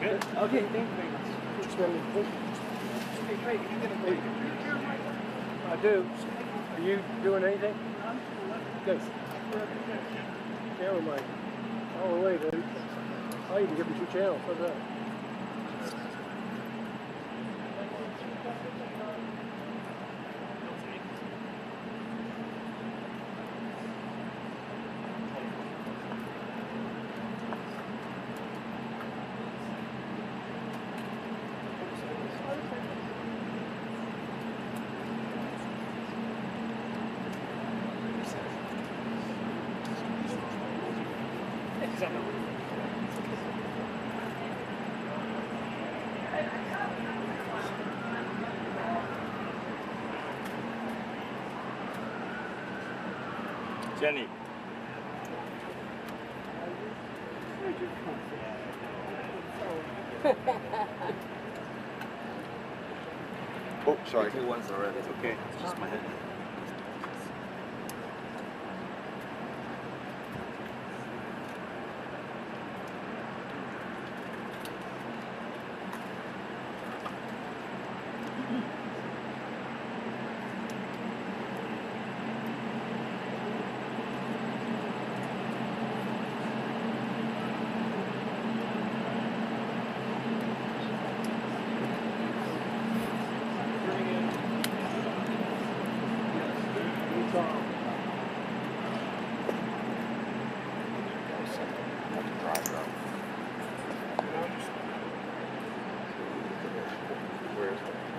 Good. Okay, thank you very much. Okay, Craig, you get a break. I do. Are you doing anything? Good. Camera mic. All the way, baby. Oh, you can give me 2 channels. How's that? Jenny. Oh, sorry. 2 ones already. It's okay. It's just my head.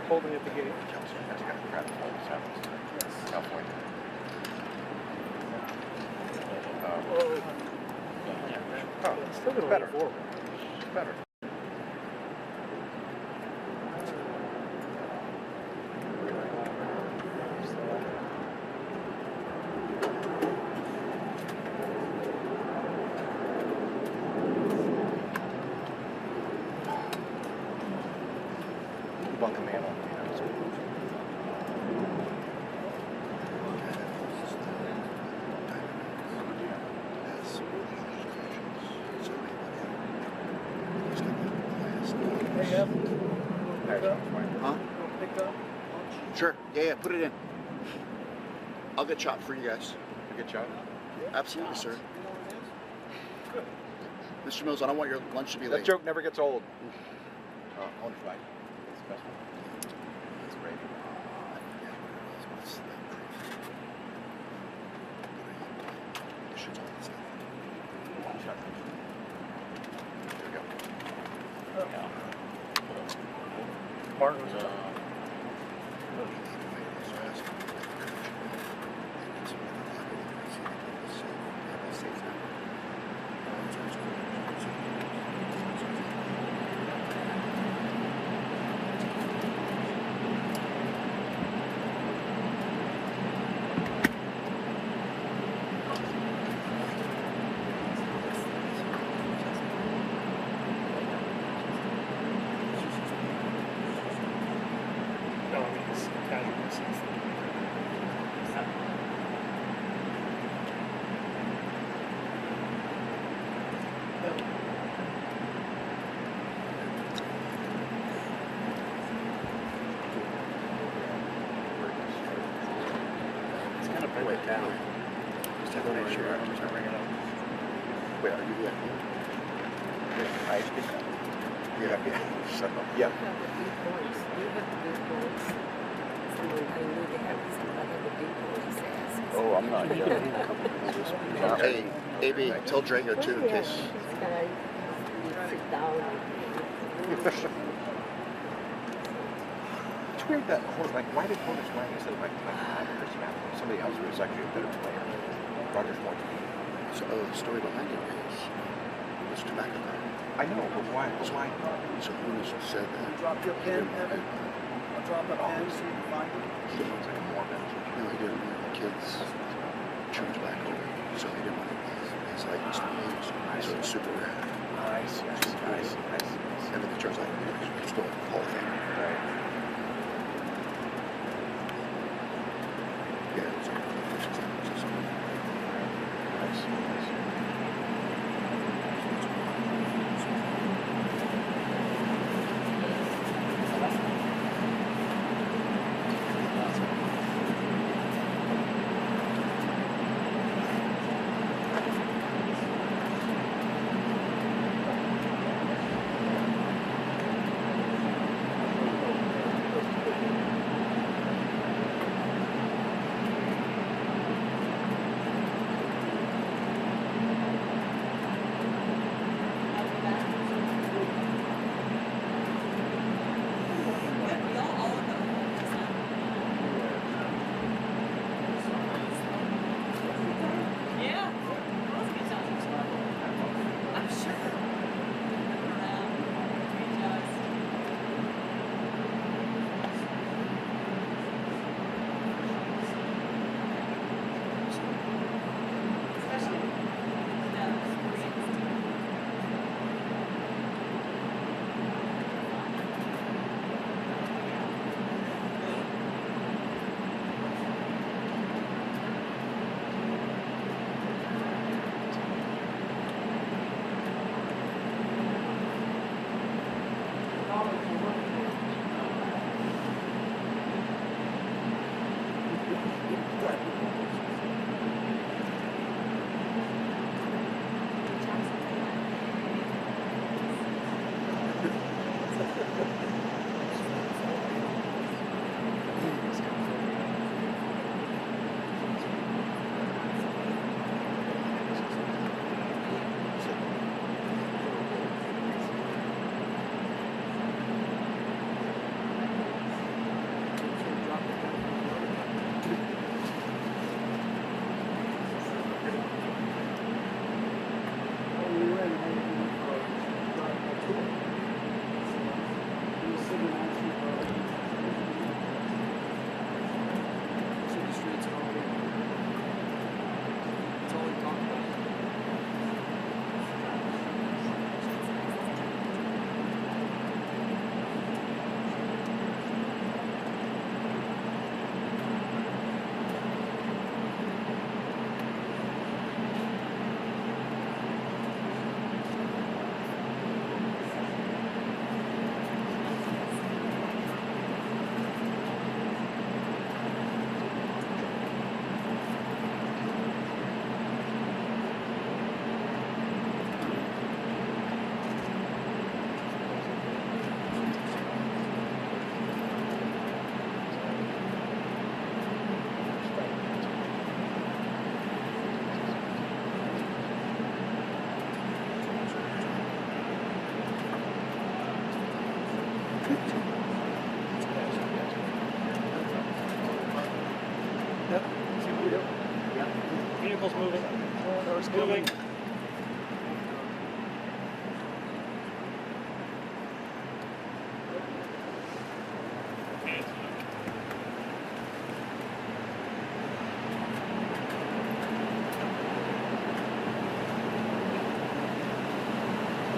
Holding at the gate. California. Oh, It's still going better. forward. Better. Bunk a man on. Huh? Pick up. Sure. Yeah, put it in. I'll get chopped for you guys. A good job. Absolutely, sir. Mr. Mills, I don't want your lunch to be That late. joke never gets old. On flight. That's the best one. That's great. One shot. There we go. Martin's Bring it down. Just have to make sure. I'm just gonna bring it up. Wait, are you VIP? I speak. Yeah. Shut up. Yeah. Oh, I'm not young. Hey, AB, tell Drango too in case. Sit down. It's weird that why did Hornets win instead of Chris Matthews? Somebody else who was actually a better player. Rogers wanted to be. So, the story behind it is it's tobacco. I know, but why? Why? So Hornets said that. Drop your pen, Evan. I'll drop a pen so you can find it. He looks like a Mormon. No, he didn't want the kids chew tobacco. So he didn't want his likeness to be used. So it's super rare. Nice. And then it turns out it's still a whole thing. Right. Yeah, it's like Nice. Vehicle's moving. Car's Moving.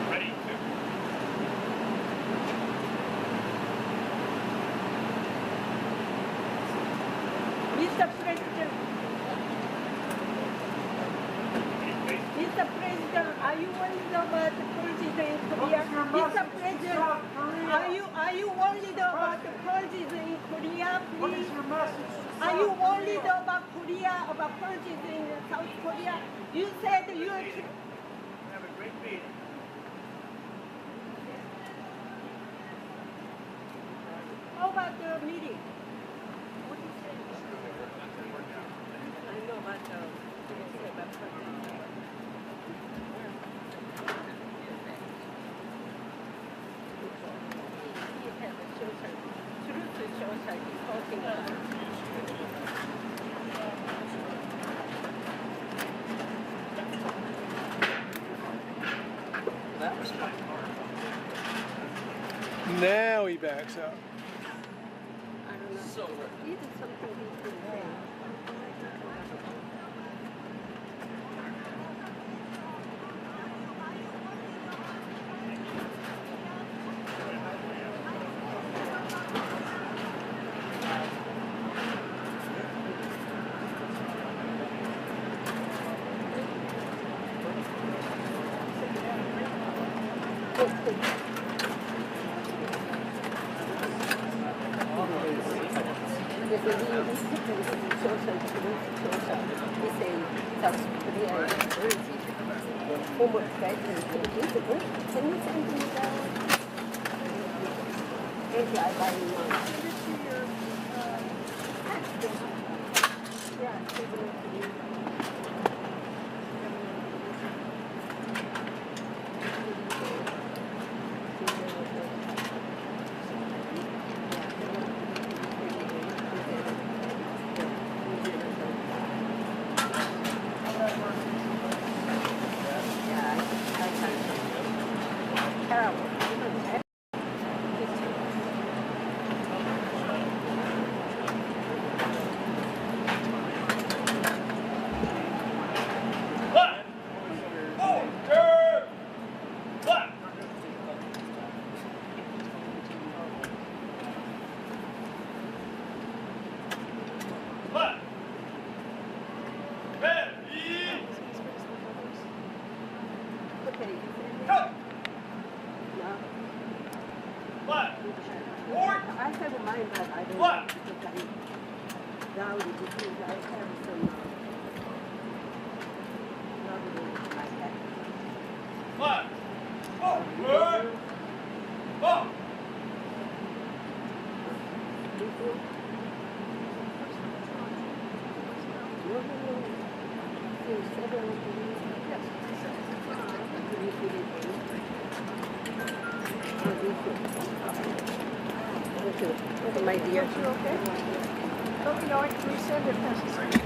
Ready. Mr. President, Mr. President, are you worried about the purges in Korea? Mr. President, are you worried about the purges in Korea, please? Are you worried about Korea, about purges in South Korea? You said you are... Have a great meeting. How about the meeting? What do you say? I know about the... What do you say about purges? He had a social, truth social, he's talking about. Now he backs out. I don't know. Even something he's been saying. Former president, can you send me that? Thank you, I buy you one. Yeah, take it to you. I have a mind, but I don't know because I down because I have some problem with my head. Okay, my dear. You okay? Okay, no, can you send it necessary?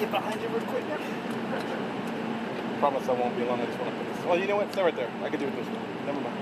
get behind you real quick. Promise I won't be long. I just want to put this. Oh, you know what? Stay right there. I can do it this way. Never mind.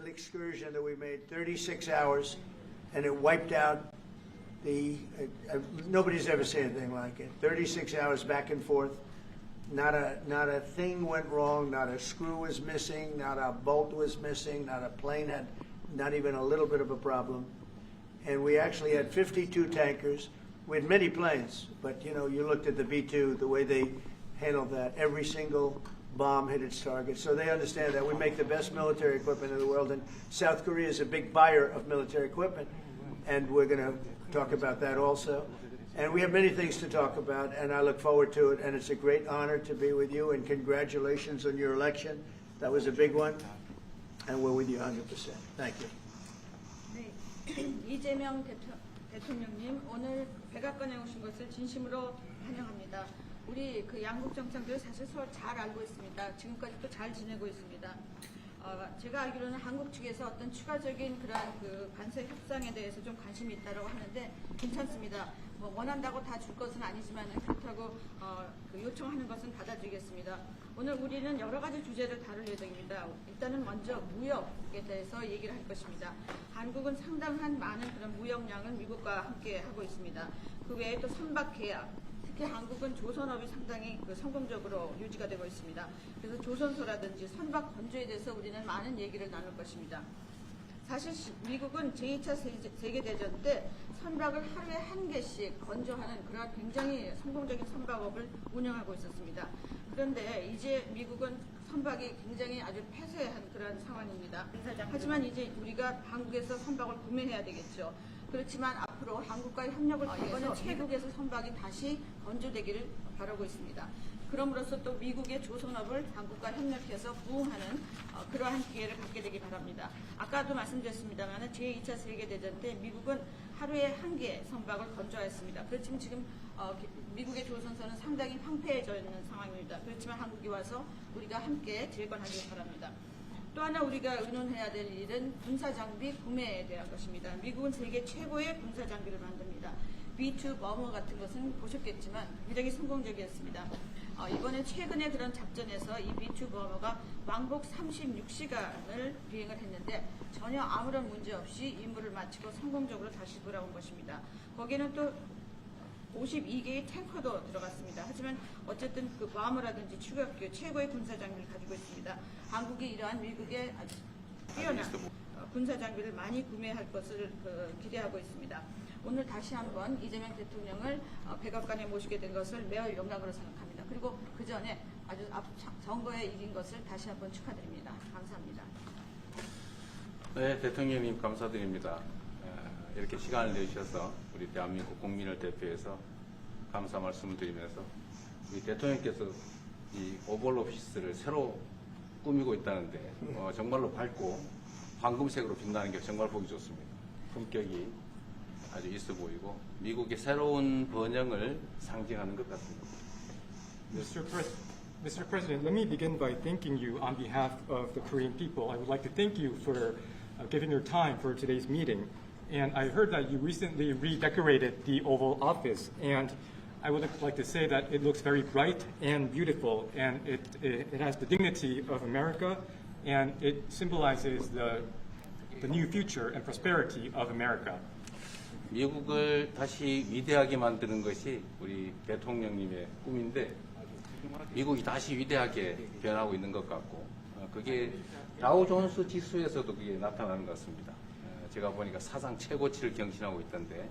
Excursion that we made 36 hours, and it wiped out the nobody's ever seen anything like it. 36 hours back and forth, not a thing went wrong, not a screw was missing, not a bolt was missing, not a plane had not even a little bit of a problem. And we actually had 52 tankers. We had many planes, but you know, you looked at the B-2, the way they handled that, every single bomb hit its target. So they understand that we make the best military equipment in the world, and South Korea is a big buyer of military equipment, and we're going to talk about that also. And we have many things to talk about, and I look forward to it, and it's a great honor to be with you, and congratulations on your election. That was a big one, and we're with you 100%. Thank you. 네, 이재명 대통령님, 오늘 백악관에 오신 것을 진심으로 환영합니다. 우리 그 양국 정상들 사실 서로 잘 알고 있습니다. 지금까지도 잘 지내고 있습니다. 제가 알기로는 한국 측에서 어떤 추가적인 그런 그 관세 협상에 대해서 좀 관심이 있다고 하는데 괜찮습니다. 뭐 원한다고 다 줄 것은 아니지만 그렇다고 그 요청하는 것은 받아들이겠습니다. 오늘 우리는 여러 가지 주제를 다룰 예정입니다. 일단은 먼저 무역에 대해서 얘기를 할 것입니다. 한국은 상당한 많은 그런 무역량을 미국과 함께 하고 있습니다. 그 외에 또 선박 계약, 특히 한국은 조선업이 상당히 성공적으로 유지가 되고 있습니다. 그래서 조선소라든지 선박 건조에 대해서 우리는 많은 얘기를 나눌 것입니다. 사실 미국은 제2차 세계대전 때 선박을 하루에 한 개씩 건조하는 그런 굉장히 성공적인 선박업을 운영하고 있었습니다. 그런데 이제 미국은 선박이 굉장히 아주 폐쇄한 그런 상황입니다. 하지만 이제 우리가 한국에서 선박을 구매해야 되겠죠. 그렇지만 앞으로 한국과의 협력을 통해서 태국에서 선박이 다시 건조되기를 바라고 있습니다. 그럼으로써 또 미국의 조선업을 한국과 협력해서 부흥하는 그러한 기회를 갖게 되기 바랍니다. 아까도 말씀드렸습니다만 제2차 세계대전 때 미국은 하루에 한 개 선박을 건조했습니다. 그렇지만 지금 미국의 조선선은 상당히 황폐해져 있는 상황입니다. 그렇지만 한국이 와서 우리가 함께 재건하기 바랍니다. 또 하나 우리가 의논해야 될 일은 군사장비 구매에 대한 것입니다. 미국은 세계 최고의 군사장비를 만듭니다. B2 범어 같은 것은 보셨겠지만 굉장히 성공적이었습니다. 이번에 최근에 그런 작전에서 이 B2 범어가 왕복 36시간을 비행을 했는데 전혀 아무런 문제 없이 임무를 마치고 성공적으로 다시 돌아온 것입니다. 거기에는 또 52개의 탱커도 들어갔습니다. 하지만 어쨌든 그 범어라든지 추격기 최고의 군사 장비를 가지고 있습니다. 한국이 이러한 미국의 아주 뛰어난 군사 장비를 많이 구매할 것을 기대하고 있습니다. 오늘 다시 한번 이재명 대통령을 백악관에 모시게 된 것을 매우 영광으로 생각합니다. 그리고 그 전에 아주 선거에 이긴 것을 다시 한번 축하드립니다. 감사합니다. 네, 대통령님 감사드립니다. 이렇게 시간을 내주셔서 우리 대한민국 국민을 대표해서 감사 말씀을 드리면서 우리 대통령께서 이 오벌 오피스를 새로 꾸미고 있다는데 정말로 밝고 황금색으로 빛나는 게 정말 보기 좋습니다. 품격이 아주 있어 보이고 미국의 새로운 번영을 상징하는 것 같습니다. Mr. President, let me begin by thanking you on behalf of the Korean people. I would like to thank you for giving your time for today's meeting. And I heard that you recently redecorated the Oval Office, and I would like to say that it looks very bright and beautiful, and it has the dignity of America, and it symbolizes the new future and prosperity of America. 미국을 다시 위대하게 만드는 것이 우리 대통령님의 꿈인데 미국이 다시 위대하게 변하고 있는 것 같고 그게 다우존스 지수에서도 그게 나타나는 것 같습니다. 제가 보니까 사상 최고치를 경신하고 있던데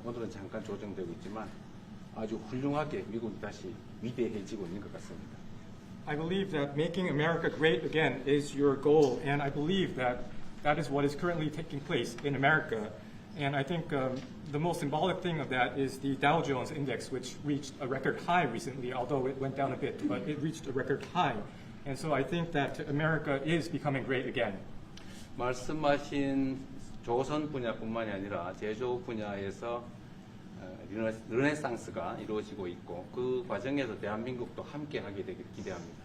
오늘은 잠깐 조정되고 있지만 아주 훌륭하게 미국이 다시 위대해지고 있는 것 같습니다. I believe that making America great again is your goal, and I believe that that is what is currently taking place in America. And I think the most symbolic thing of that is the Dow Jones Index, which reached a record high recently, although it went down a bit, but it reached a record high. And so I think that America is becoming great again. 말씀하신 조선 분야뿐만이 아니라 제조 분야에서 르네상스가 이루어지고 있고 그 과정에서 대한민국도 함께 하게 되길 기대합니다.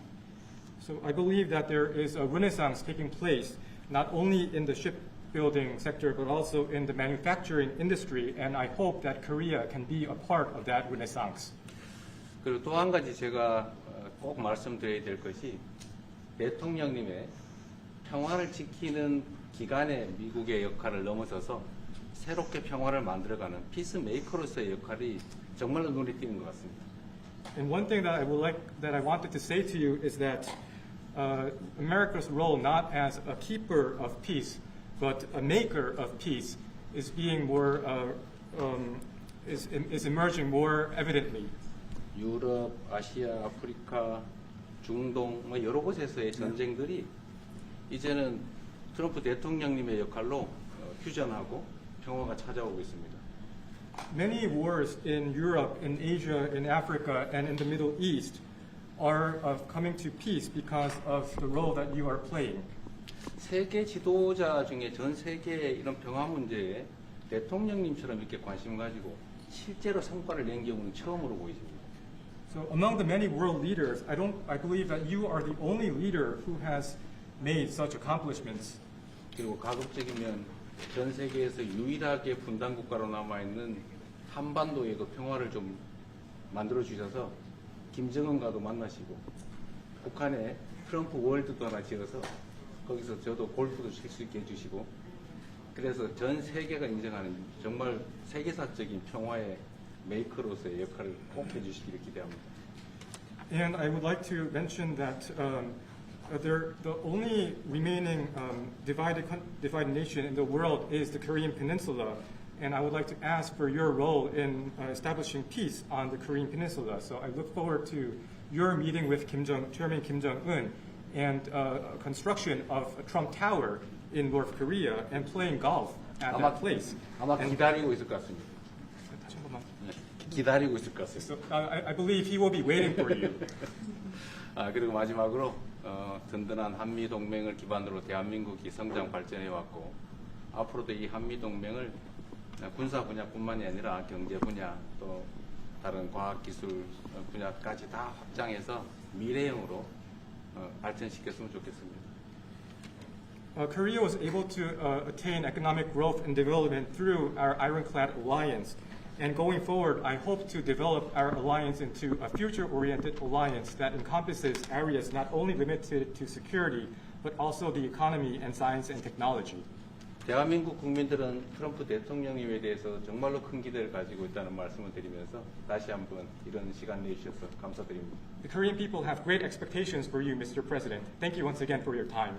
So I believe that there is a renaissance taking place not only in the shipbuilding sector but also in the manufacturing industry, and I hope that Korea can be a part of that renaissance. 그리고 또 한 가지 제가 꼭 말씀드려야 될 것이 대통령님의 평화를 지키는 기간의 미국의 역할을 넘어서서 새롭게 평화를 만들어가는 피스메이커로서의 역할이 정말로 눈에 띄는 것 같습니다. And one thing that I wanted to say to you is that America's role not as a keeper of peace, but a maker of peace, is being more is emerging more evidently. 유럽, 아시아, 아프리카, 중동 여러 곳에서의 전쟁들이 이제는 트럼프 대통령님의 역할로 휴전하고 평화가 찾아오고 있습니다. Many wars in Europe, in Asia, in Africa, and in the Middle East are coming to peace because of the role that you are playing. 세계 지도자 중에 전 세계의 이런 평화 문제에 대통령님처럼 이렇게 관심 가지고 실제로 성과를 낸 경우는 처음으로 보이십니다. So among the many world leaders, I believe that you are the only leader who has made such accomplishments. 그리고 가급적이면 전 세계에서 유일하게 분단 국가로 남아 있는 한반도에도 평화를 좀 만들어 주셔서 김정은과도 만나시고 북한에 트럼프 월드도 하나 지어서 거기서 저도 골프도 칠 수 있게 해주시고 그래서 전 세계가 인정하는 정말 세계사적인 평화의 메이커로서의 역할을 꼭 해주시기를 기대합니다. And I would like to mention that the only remaining divided nation in the world is the Korean Peninsula, and I would like to ask for your role in establishing peace on the Korean Peninsula. So I look forward to your meeting with Chairman Kim Jong-un and construction of a Trump Tower in North Korea and playing golf at that place. 아마 기다리고 있을 것 같습니다. 기다리고 있을 것 같습니다. So I believe he will be waiting for you. 그리고 마지막으로 든든한 한미 동맹을 기반으로 대한민국이 성장 발전해 왔고 앞으로도 이 한미 동맹을 군사 분야뿐만이 아니라 경제 분야 또 다른 과학 기술 분야까지 다 확장해서 미래형으로 발전시켰으면 좋겠습니다. Korea was able to attain economic growth and development through our ironclad alliance. And going forward, I hope to develop our alliance into a future-oriented alliance that encompasses areas not only limited to security, but also the economy and science and technology. 대한민국 국민들은 트럼프 대통령님에 대해서 정말로 큰 기대를 가지고 있다는 말씀을 드리면서 다시 한번 이런 시간 내주셔서 감사드립니다. The Korean people have great expectations for you, Mr. President. Thank you once again for your time.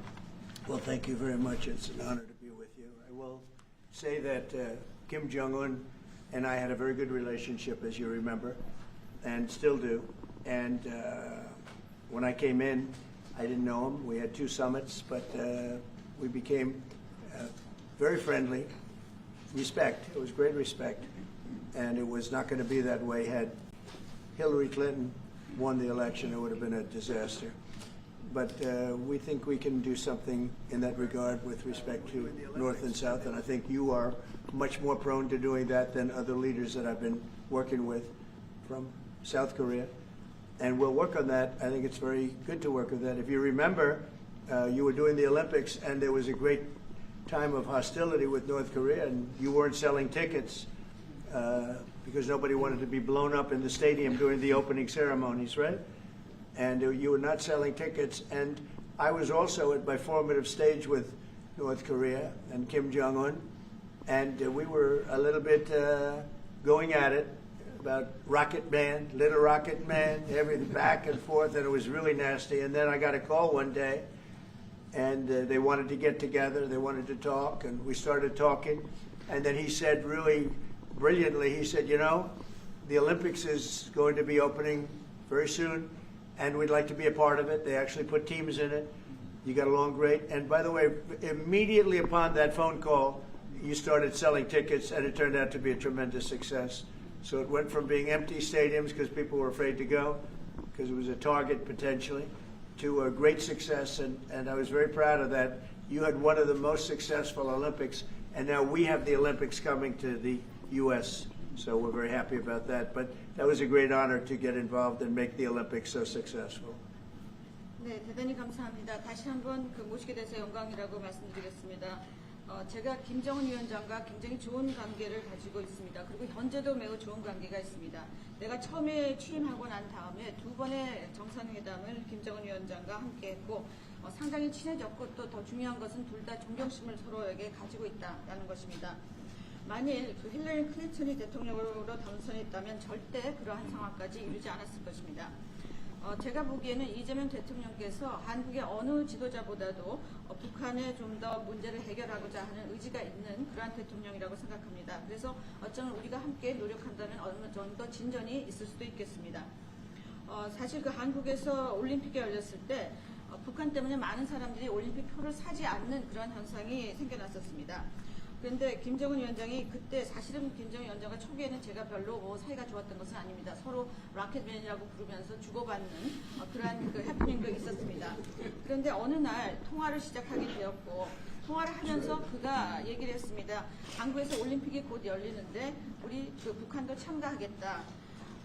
Well, thank you very much. It's an honor to be with you. I will say that Kim Jong-un and I had a very good relationship, as you remember, and still do. And when I came in, I didn't know him. We had 2 summits, but we became very friendly. Respect. It was great respect. And it was not going to be that way had Hillary Clinton won the election. It would have been a disaster. But we think we can do something in that regard with respect to North and South, and I think you are much more prone to doing that than other leaders that I've been working with from South Korea. And we'll work on that. I think it's very good to work on that. If you remember, you were doing the Olympics, and there was a great time of hostility with North Korea, and you weren't selling tickets because nobody wanted to be blown up in the stadium during the opening ceremonies, right? And you were not selling tickets. And I was also at my formative stage with North Korea and Kim Jong-un, and we were a little bit going at it about Rocket Man, Little Rocket Man, everything back and forth, and it was really nasty. And then I got a call one day, and they wanted to get together, they wanted to talk, and we started talking. And then he said really brilliantly, he said, you know, the Olympics is going to be opening very soon, and we'd like to be a part of it. They actually put teams in it. You got along great. And by the way, immediately upon that phone call, you started selling tickets, and it turned out to be a tremendous success. So it went from being empty stadiums because people were afraid to go, because it was a target potentially, to a great success. And I was very proud of that. You had one of the most successful Olympics, and now we have the Olympics coming to the U.S., so we're very happy about that. But that was a great honor to get involved and make the Olympics so successful. 네, 대단히 감사합니다. 다시 한번 모시게 돼서 영광이라고 말씀드리겠습니다. 제가 김정은 위원장과 굉장히 좋은 관계를 가지고 있습니다. 그리고 현재도 매우 좋은 관계가 있습니다. 내가 처음에 취임하고 난 다음에 2번의 정상회담을 김정은 위원장과 함께 했고 상당히 친해졌고 또 더 중요한 것은 둘 다 존경심을 서로에게 가지고 있다는 것입니다. 만일 힐러리 클린턴이 대통령으로 당선했다면 절대 그러한 상황까지 이루지 않았을 것입니다. 제가 보기에는 이재명 대통령께서 한국의 어느 지도자보다도 북한에 좀 더 문제를 해결하고자 하는 의지가 있는 그러한 대통령이라고 생각합니다. 그래서 어쩌면 우리가 함께 노력한다면 어느 정도 진전이 있을 수도 있겠습니다. 사실 그 한국에서 올림픽이 열렸을 때 북한 때문에 많은 사람들이 올림픽 표를 사지 않는 그런 현상이 생겨났었습니다. 그런데 김정은 위원장이 그때 사실은 김정은 위원장과 초기에는 제가 별로 사이가 좋았던 것은 아닙니다. 서로 라켓맨이라고 부르면서 주고받는 그러한 그 해프닝도 있었습니다. 그런데 어느 날 통화를 시작하게 되었고 통화를 하면서 그가 얘기를 했습니다. 한국에서 올림픽이 곧 열리는데 우리 그 북한도 참가하겠다.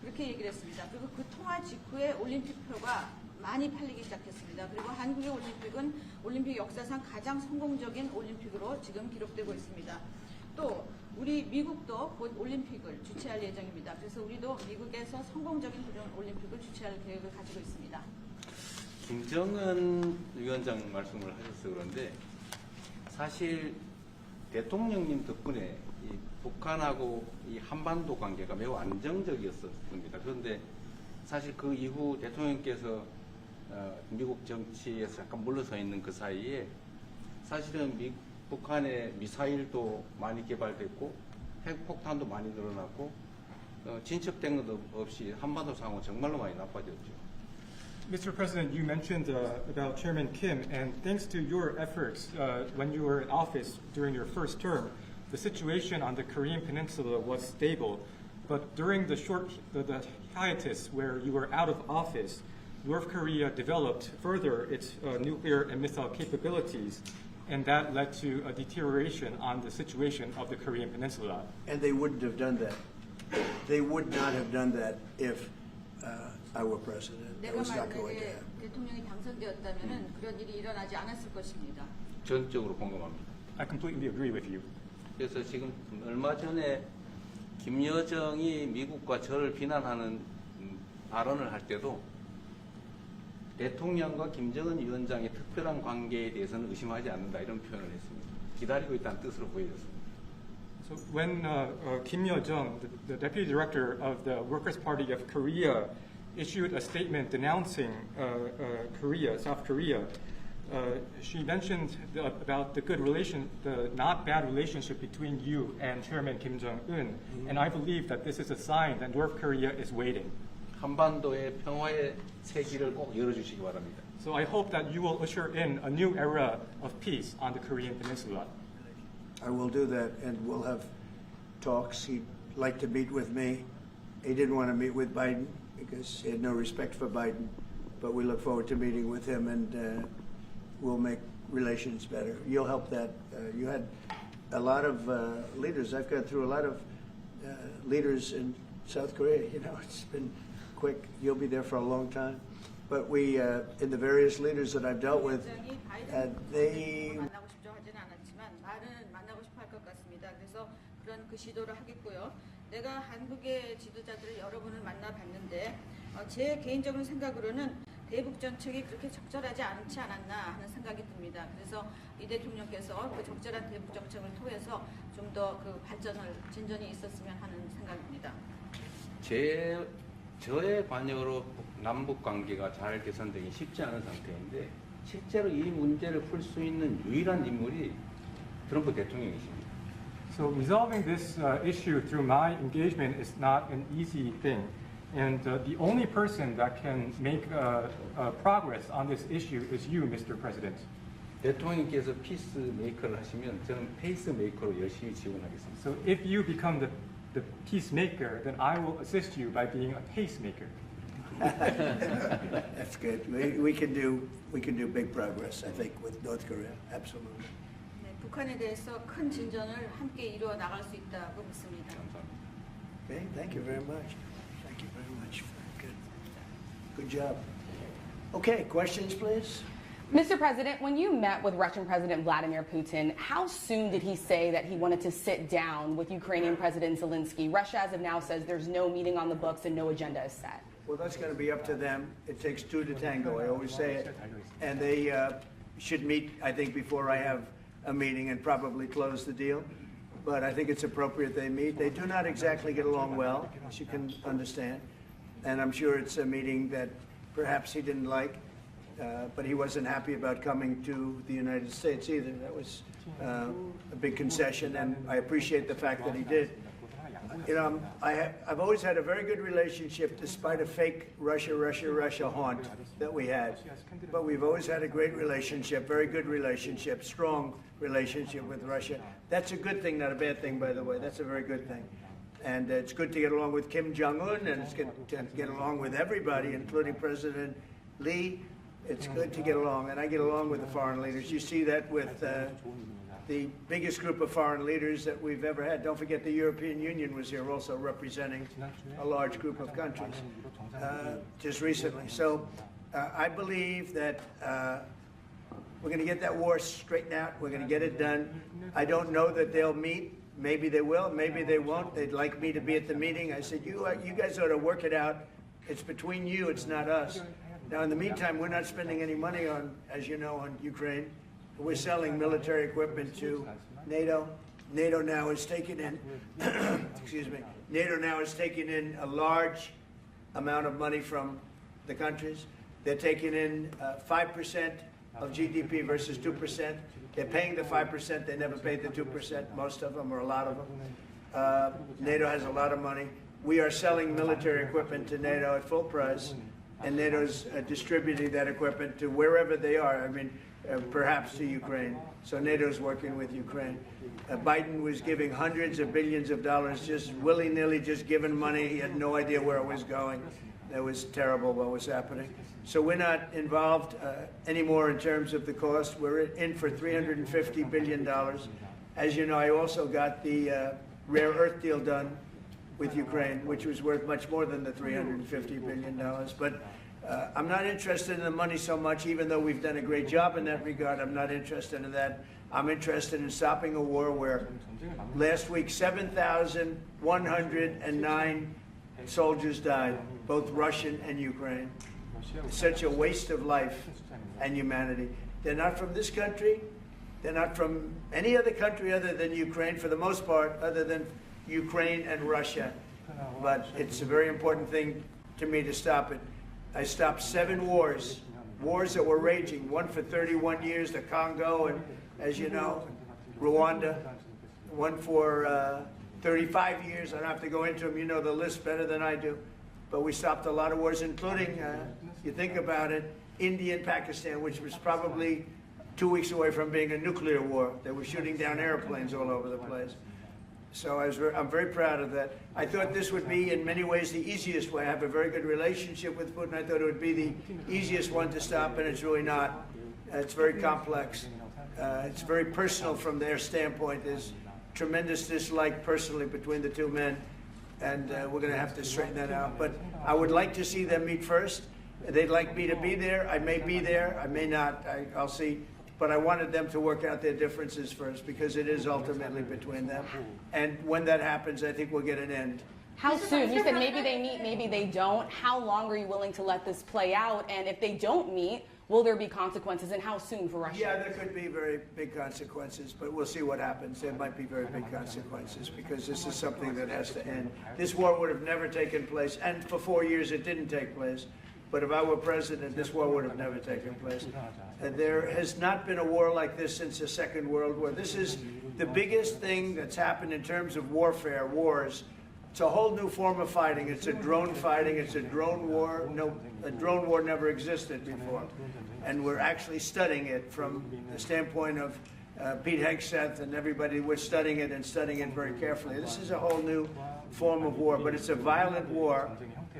그렇게 얘기를 했습니다. 그리고 그 통화 직후에 올림픽표가 많이 팔리기 시작했습니다. 그리고 한국의 올림픽은 올림픽 역사상 가장 성공적인 올림픽으로 지금 기록되고 있습니다. 또 우리 미국도 곧 올림픽을 주최할 예정입니다. 그래서 우리도 미국에서 성공적인 그런 올림픽을 주최할 계획을 가지고 있습니다. 김정은 위원장 말씀을 하셔서 그런데 사실 대통령님 덕분에 이 북한하고 이 한반도 관계가 매우 안정적이었습니다. 그런데 사실 그 이후 대통령께서 미국 정치에서 약간 물러서 있는 그 사이에 사실은 북한의 미사일도 많이 개발됐고 핵폭탄도 많이 늘어났고 진척된 것도 없이 한반도 상황은 정말로 많이 나빠졌죠. Mr. President, you mentioned about Chairman Kim, and thanks to your efforts when you were in office during your first term, the situation on the Korean Peninsula was stable. But during the hiatus where you were out of office, North Korea developed further its nuclear and missile capabilities, and that led to a deterioration on the situation of the Korean Peninsula. And they wouldn't have done that. They would not have done that if I were president. It was not going to happen. 대통령이 당선되었다면은 그런 일이 일어나지 않았을 것입니다. 전적으로 공감합니다. I completely agree with you. 그래서 지금 얼마 전에 김여정이 미국과 저를 비난하는 발언을 할 때도 대통령과 김정은 위원장의 특별한 관계에 대해서는 의심하지 않는다 이런 표현을 했습니다. 기다리고 있다는 뜻으로 보여졌습니다. So when Kim Yo-jong, the deputy director of the Workers' Party of Korea, issued a statement denouncing South Korea, she mentioned about the good relation, the not bad relationship between you and Chairman Kim Jong-un, and I believe that this is a sign that North Korea is waiting. 한반도의 평화의 새 길을 꼭 열어주시기 바랍니다. So I hope that you will usher in a new era of peace on the Korean Peninsula. I will do that, and we'll have talks. He'd like to meet with me. He didn't want to meet with Biden because he had no respect for Biden, but we look forward to meeting with him, and we'll make relations better. You'll help that. You had a lot of leaders. I've gone through a lot of leaders in South Korea. You know, it's been quick. You'll be there for a long time. But we, in the various leaders that I've dealt with, they... 만나고 싶죠 하지는 않았지만 말은 만나고 싶어 할 것 같습니다. 그래서 그런 그 시도를 하겠고요. 내가 한국의 지도자들을 여러 분을 만나봤는데 제 개인적인 생각으로는 대북 정책이 그렇게 적절하지 않지 않았나 하는 생각이 듭니다. 그래서 이 대통령께서 그 적절한 대북 정책을 통해서 좀 더 그 진전이 있었으면 하는 생각입니다. 저의 관여로 남북 관계가 잘 개선되기 쉽지 않은 상태인데 실제로 이 문제를 풀 수 있는 유일한 인물이 트럼프 대통령이십니다. So resolving this issue through my engagement is not an easy thing. And the only person that can make progress on this issue is you, Mr. President. 대통령께서 피스메이커를 하시면 저는 페이스메이커로 열심히 지원하겠습니다. So if you become the peacemaker, then I will assist you by being a pacemaker. That's good. We can do big progress, I think, with North Korea. Absolutely. 네, 북한에 대해서 큰 진전을 함께 이루어 나갈 수 있다고 믿습니다. 감사합니다. Okay, thank you very much. Thank you very much. Good job. Okay, questions, please. Mr. President, when you met with Russian President Vladimir Putin, how soon did he say that he wanted to sit down with Ukrainian President Zelensky? Russia, as of now, says there's no meeting on the books and no agenda is set. Well, that's going to be up to them. It takes two to tango, I always say it. And they should meet, I think, before I have a meeting and probably close the deal. But I think it's appropriate they meet. They do not exactly get along well, as you can understand. And I'm sure it's a meeting that perhaps he didn't like. But he wasn't happy about coming to the United States either. That was a big concession, and I appreciate the fact that he did. You know, I've always had a very good relationship despite a fake Russia haunt that we had. But we've always had a great relationship, very good relationship, strong relationship with Russia. That's a good thing, not a bad thing, by the way. That's a very good thing. And it's good to get along with Kim Jong-un, and it's good to get along with everybody, including President Lee. It's good to get along, and I get along with the foreign leaders. You see that with the biggest group of foreign leaders that we've ever had. Don't forget the European Union was here also representing a large group of countries just recently. So I believe that we're going to get that war straightened out. We're going to get it done. I don't know that they'll meet. Maybe they will. Maybe they won't. They'd like me to be at the meeting. I said, you guys ought to work it out. It's between you. It's not us. Now, in the meantime, we're not spending any money on, as you know, on Ukraine. We're selling military equipment to NATO. NATO now is taking in, excuse me, NATO now is taking in a large amount of money from the countries. They're taking in 5% of GDP versus 2%. They're paying the 5%. They never paid the 2%, most of them, or a lot of them. NATO has a lot of money. We are selling military equipment to NATO at full price. And NATO's distributing that equipment to wherever they are, I mean, perhaps to Ukraine. So NATO's working with Ukraine. Biden was giving hundreds of billions of dollars, just willy-nilly, just giving money. He had no idea where it was going. That was terrible what was happening. So we're not involved anymore in terms of the cost. We're in for $350 billion. As you know, I also got the rare earth deal done with Ukraine, which was worth much more than the $350 billion. But I'm not interested in the money so much, even though we've done a great job in that regard. I'm not interested in that. I'm interested in stopping a war where last week 7,109 soldiers died, both Russian and Ukraine. It's such a waste of life and humanity. They're not from this country. They're not from any other country other than Ukraine, for the most part, other than Ukraine and Russia. But it's a very important thing to me to stop it. I stopped 7 wars that were raging, one for 31 years, the Congo, and as you know, Rwanda, one for 35 years. I don't have to go into them. You know the list better than I do. But we stopped a lot of wars, including, you think about it, India and Pakistan, which was probably 2 weeks away from being a nuclear war. They were shooting down airplanes all over the place. So I'm very proud of that. I thought this would be, in many ways, the easiest way. I have a very good relationship with Putin. I thought it would be the easiest one to stop, and it's really not. It's very complex. It's very personal from their standpoint. There's tremendous dislike personally between the two men, and we're going to have to straighten that out. But I would like to see them meet first. They'd like me to be there. I may be there. I may not. I'll see. But I wanted them to work out their differences first, because it is ultimately between them. And when that happens, I think we'll get an end. How soon? You said maybe they meet, maybe they don't. How long are you willing to let this play out? And if they don't meet, will there be consequences? And how soon for Russia? Yeah, there could be very big consequences, but we'll see what happens. There might be very big consequences, because this is something that has to end. This war would have never taken place, and for 4 years it didn't take place. But if I were president, this war would have never taken place. There has not been a war like this since the Second World War. This is the biggest thing that's happened in terms of warfare, wars. It's a whole new form of fighting. It's a drone fighting. It's a drone war. No, a drone war never existed before. And we're actually studying it from the standpoint of Pete Hegseth and everybody. We're studying it and studying it very carefully. This is a whole new form of war, but it's a violent war.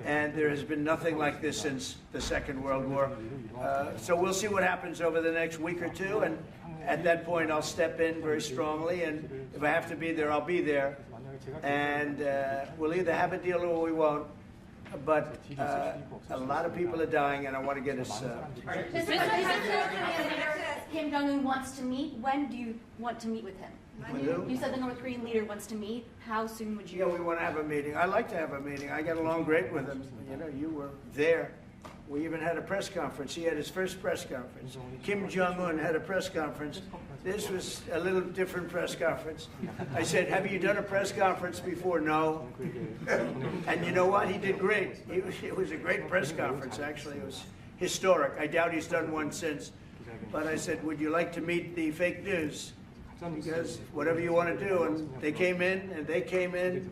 And there has been nothing like this since the Second World War. So we'll see what happens over the next week or two, and at that point I'll step in very strongly, and if I have to be there, I'll be there. And we'll either have a deal or we won't. But a lot of people are dying, and I want to get us... Kim Jong-un wants to meet. When do you want to meet with him? You said the North Korean leader wants to meet. How soon would you? Yeah, we want to have a meeting. I like to have a meeting. I get along great with him. You know, you were there. We even had a press conference. He had his first press conference. Kim Jong-un had a press conference. This was a little different press conference. I said, have you done a press conference before? No. And you know what? He did great. It was a great press conference, actually. It was historic. I doubt he's done one since. But I said, would you like to meet the fake news? Because whatever you want to do. And they came in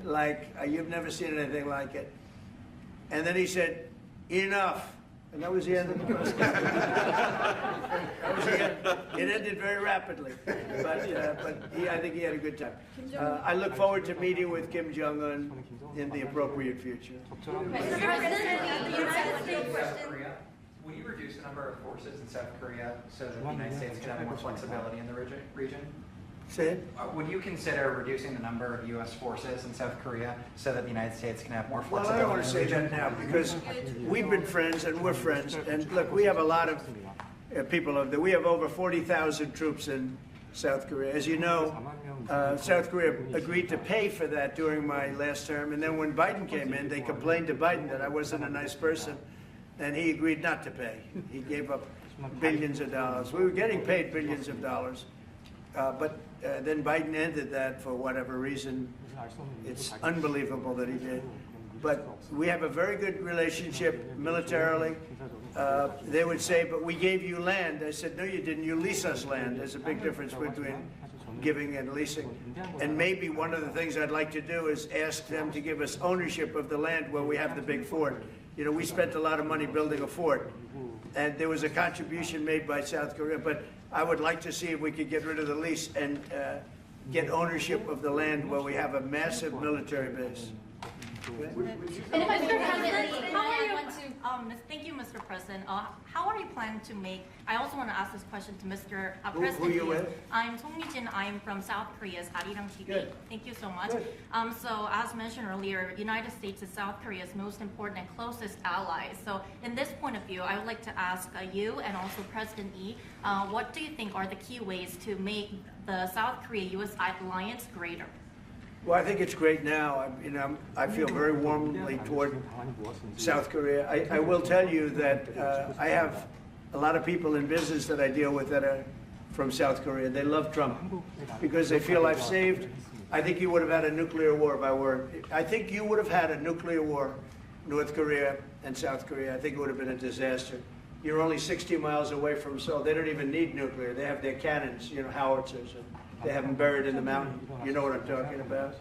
like you've never seen anything like it. And then he said, enough. And that was the end of the press conference. That was the end. It ended very rapidly. But I think he had a good time. I look forward to meeting with Kim Jong-un in the appropriate future. Will you reduce the number of forces in South Korea so that the United States can have more flexibility in the region? Say it. Would you consider reducing the number of U.S. forces in South Korea so that the United States can have more flexibility? Well, I don't want to say that now, because we've been friends and we're friends. And look, we have a lot of people over there. We have over 40,000 troops in South Korea. As you know, South Korea agreed to pay for that during my last term. And then when Biden came in, they complained to Biden that I wasn't a nice person. And he agreed not to pay. He gave up billions of dollars. We were getting paid billions of dollars. But then Biden ended that for whatever reason. It's unbelievable that he did. But we have a very good relationship militarily. They would say, but we gave you land. I said, no, you didn't. You lease us land. There's a big difference between giving and leasing. And maybe one of the things I'd like to do is ask them to give us ownership of the land where we have the big fort. You know, we spent a lot of money building a fort, and there was a contribution made by South Korea, but I would like to see if we could get rid of the lease and get ownership of the land where we have a massive military base. And if I could have Thank you, Mr. President. How are you planning to make? I also want to ask this question to Mr. Who President. are you with? I'm Song Mi-jin. I'm from South Korea's Arirang TV. Good. Thank you so much. Good. So as mentioned earlier, United States is South Korea's most important and closest ally. So in this point of view, I would like to ask you and also President Lee, what do you think are the key ways to make the South Korea-U.S. alliance greater? Well, I think it's great now. I feel very warmly toward South Korea. I will tell you that I have a lot of people in business that I deal with that are from South Korea. They love Trump because they feel I've saved. I think you would have had a nuclear war if I were. I think you would have had a nuclear war, North Korea and South Korea. I think it would have been a disaster. You're only 60 miles away from Seoul. They don't even need nuclear. They have their cannons, howitzers. They have them buried in the mountain. You know what I'm talking about.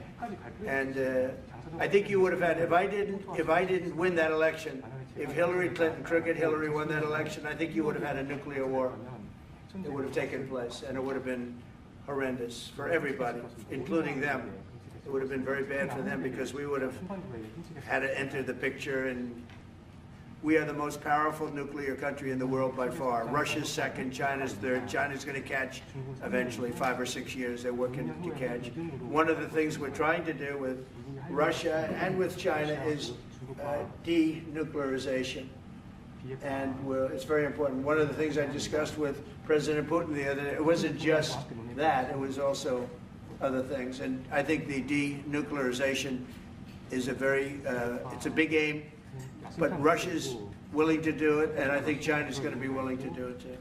And I think you would have had, if I didn't win that election, if Hillary Clinton, crooked Hillary, won that election, I think you would have had a nuclear war. It would have taken place, and it would have been horrendous for everybody, including them. It would have been very bad for them because we would have had to enter the picture, and we are the most powerful nuclear country in the world by far. Russia's second, China's third. China's going to catch eventually, 5 or 6 years. They're working to catch. One of the things we're trying to do with Russia and with China is denuclearization. And it's very important. One of the things I discussed with President Putin the other day, it wasn't just that, it was also other things. And I think the denuclearization is it's a big aim. But Russia's willing to do it, and I think China's going to be willing to do it too.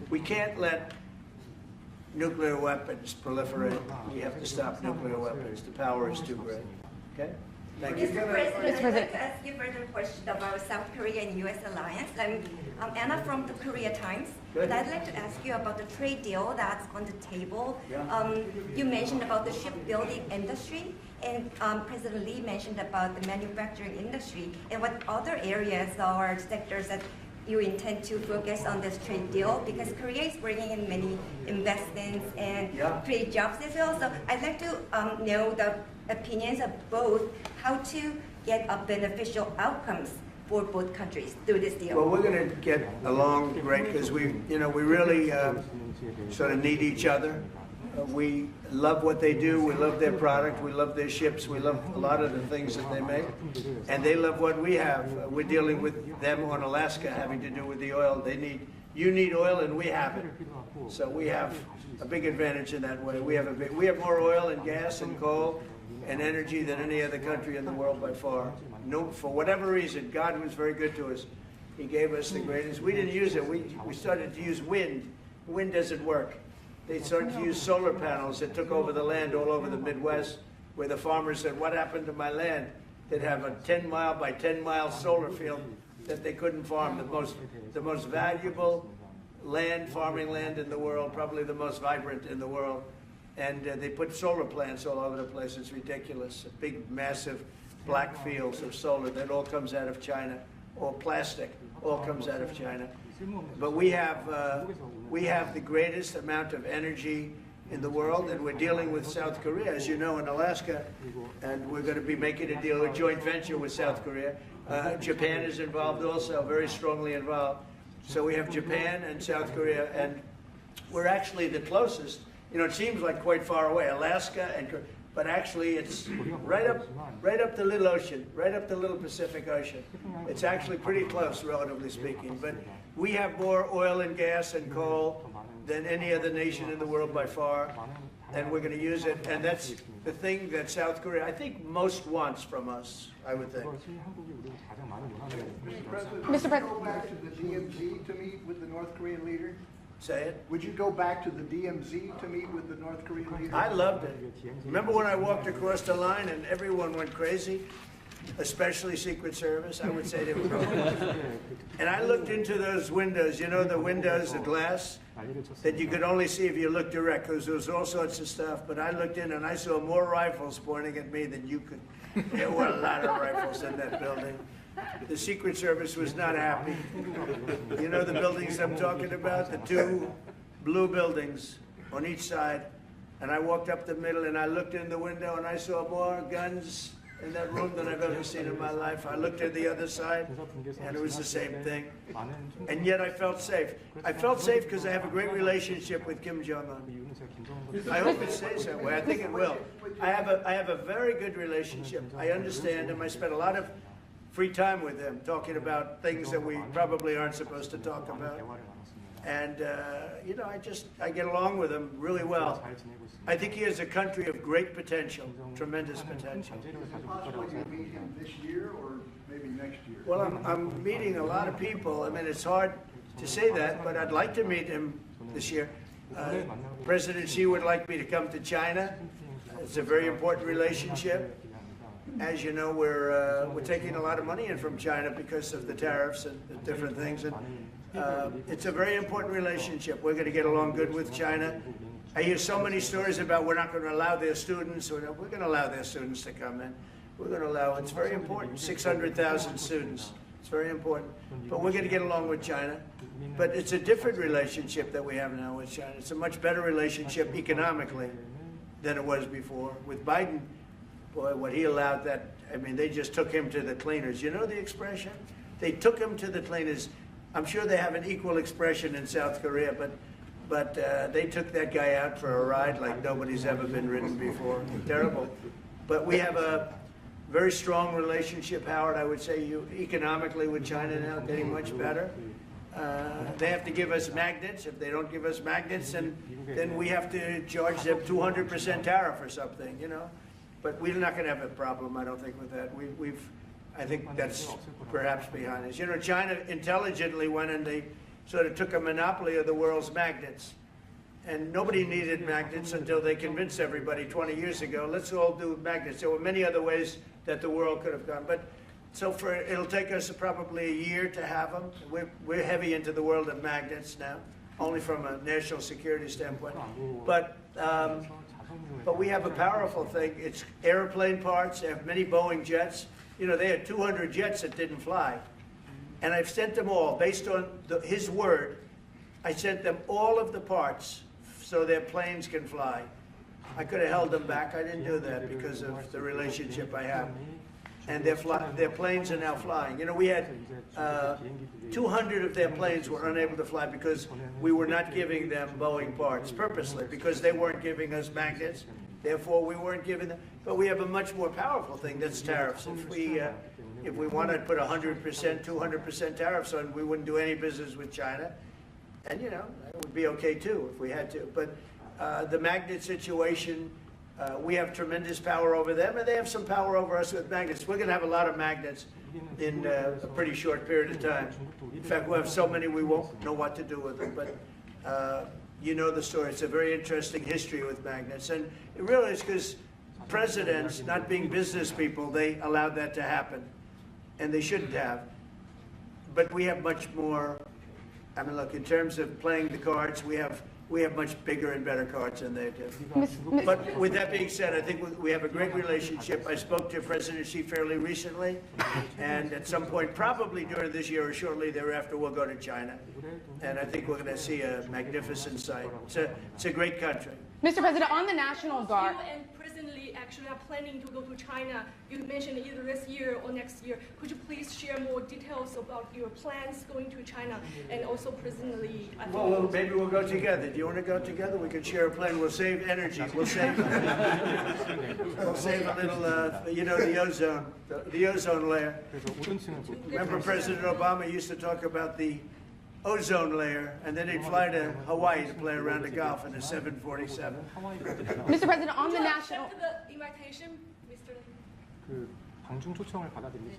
We can't let nuclear weapons proliferate. We have to stop nuclear weapons. The power is too great. Okay? Thank you. Mr. President, I'd like to ask you further question about South Korea and U.S. alliance. I'm Anna from the Korea Times. Good. I'd like to ask you about the trade deal that's on the table. You mentioned about the shipbuilding industry, and President Lee mentioned about the manufacturing industry. And what other areas or sectors that you intend to focus on this trade deal? Because Korea is bringing in many investments and create jobs as well. So I'd like to know the opinions of both, how to get a beneficial outcomes for both countries through this deal. Well, we're going to get along great because we really sort of need each other. We love what they do. We love their product. We love their ships. We love a lot of the things that they make. And they love what we have. We're dealing with them on Alaska having to do with the oil. You need oil and we have it. So we have a big advantage in that way. We have more oil and gas and coal and energy than any other country in the world by far. No, for whatever reason, God was very good to us. He gave us the greatest. We didn't use it. We started to use wind. Wind doesn't work. They started to use solar panels that took over the land all over the Midwest, where the farmers said, what happened to my land? They'd have a 10-mile by 10-mile solar field that they couldn't farm. The most valuable farming land in the world, probably the most vibrant in the world. And they put solar plants all over the place. It's ridiculous. Big, massive black fields of solar that all comes out of China, or plastic, all comes out of China. But we have the greatest amount of energy in the world, and we're dealing with South Korea, as you know, in Alaska, and we're going to be making a deal, a joint venture with South Korea. Japan is involved also, very strongly involved. So we have Japan and South Korea, and we're actually the closest. It seems like quite far away, Alaska, but actually it's right up the little ocean, right up the little Pacific Ocean. It's actually pretty close, relatively speaking. But we have more oil and gas and coal than any other nation in the world by far, and we're going to use it. And that's the thing that South Korea, I think, most wants from us, I would think. Mr. President, go back to the DMZ to meet with the North Korean leader? Say it. Would you go back to the DMZ to meet with the North Korean leader? I loved it. Remember when I walked across the line and everyone went crazy? Especially Secret Service, I would say they were crazy. And I looked into those windows, the windows, the glass, that you could only see if you looked direct, because there was all sorts of stuff. But I looked in and I saw more rifles pointing at me than you could. There were a lot of rifles in that building. The Secret Service was not happy. You know the buildings I'm talking about? The two blue buildings on each side. And I walked up the middle and I looked in the window and I saw more guns in that room than I've ever seen in my life. I looked at the other side, and it was the same thing. And yet I felt safe. I felt safe because I have a great relationship with Kim Jong-un. I hope it stays that way. I think it will. I have a very good relationship. I understand him. I spent a lot of free time with him, talking about things that we probably aren't supposed to talk about. And, you know, I get along with him really well. I think he has a country of great potential, tremendous potential. Is it possible you meet him this year or maybe next year? Well, I'm meeting a lot of people. I mean, it's hard to say that, but I'd like to meet him this year. President Xi would like me to come to China. It's a very important relationship. As you know, we're taking a lot of money in from China because of the tariffs and the different things. And it's a very important relationship. We're going to get along good with China. I hear so many stories about we're not going to allow their students. We're going to allow their students to come in. We're going to allow. It's very important. 600,000 students. It's very important. But we're going to get along with China. But it's a different relationship that we have now with China. It's a much better relationship economically than it was before. With Biden, boy, what he allowed that, I mean, they just took him to the cleaners. You know the expression? They took him to the cleaners. I'm sure they have an equal expression in South Korea, but they took that guy out for a ride like nobody's ever been ridden before. Terrible. But we have a very strong relationship, Howard, I would say, economically with China now, getting much better. They have to give us magnets. If they don't give us magnets, then we have to charge them 200% tariff or something, you know. But we're not going to have a problem, I don't think, with that. I think that's perhaps behind us. You know, China intelligently went and they sort of took a monopoly of the world's magnets. And nobody needed magnets until they convinced everybody 20 years ago, let's all do magnets. There were many other ways that the world could have gone. But so it'll take us probably a year to have them. We're heavy into the world of magnets now, only from a national security standpoint. But we have a powerful thing. It's airplane parts. They have many Boeing jets. You know, they had 200 jets that didn't fly. And I've sent them all, based on his word, I sent them all of the parts so their planes can fly. I could have held them back. I didn't do that because of the relationship I have. And their planes are now flying. You know, we had 200 of their planes were unable to fly because we were not giving them Boeing parts purposely, because they weren't giving us magnets. Therefore, we weren't giving them. But we have a much more powerful thing, that's tariffs. If we want to put 100%, 200% tariffs on, we wouldn't do any business with China. And, you know, it would be okay, too, if we had to. But the magnet situation, we have tremendous power over them, and they have some power over us with magnets. We're going to have a lot of magnets in a pretty short period of time. In fact, we'll have so many we won't know what to do with them. But you know the story. It's a very interesting history with magnets. And it really is because presidents, not being business people, they allowed that to happen. And they shouldn't have. But we have much more. I mean, look, in terms of playing the cards, we have much bigger and better cards than they do. But with that being said, I think we have a great relationship. I spoke to President Xi fairly recently, and at some point, probably during this year or shortly thereafter, we'll go to China. And I think we're going to see a magnificent sight. It's a great country. Mr. President, on the National Guard. You and President Lee actually are planning to go to China. You mentioned either this year or next year. Could you please share more details about your plans going to China and also President Lee? Well, maybe we'll go together. Do you want to go together? We could share a plane. We'll save energy. We'll save a little, you know, the ozone layer. Remember President Obama used to talk about the ozone layer, and then they'd fly to Hawaii to play around the Gulf in a 747. Mr. President, on the national. The invitation, Mr.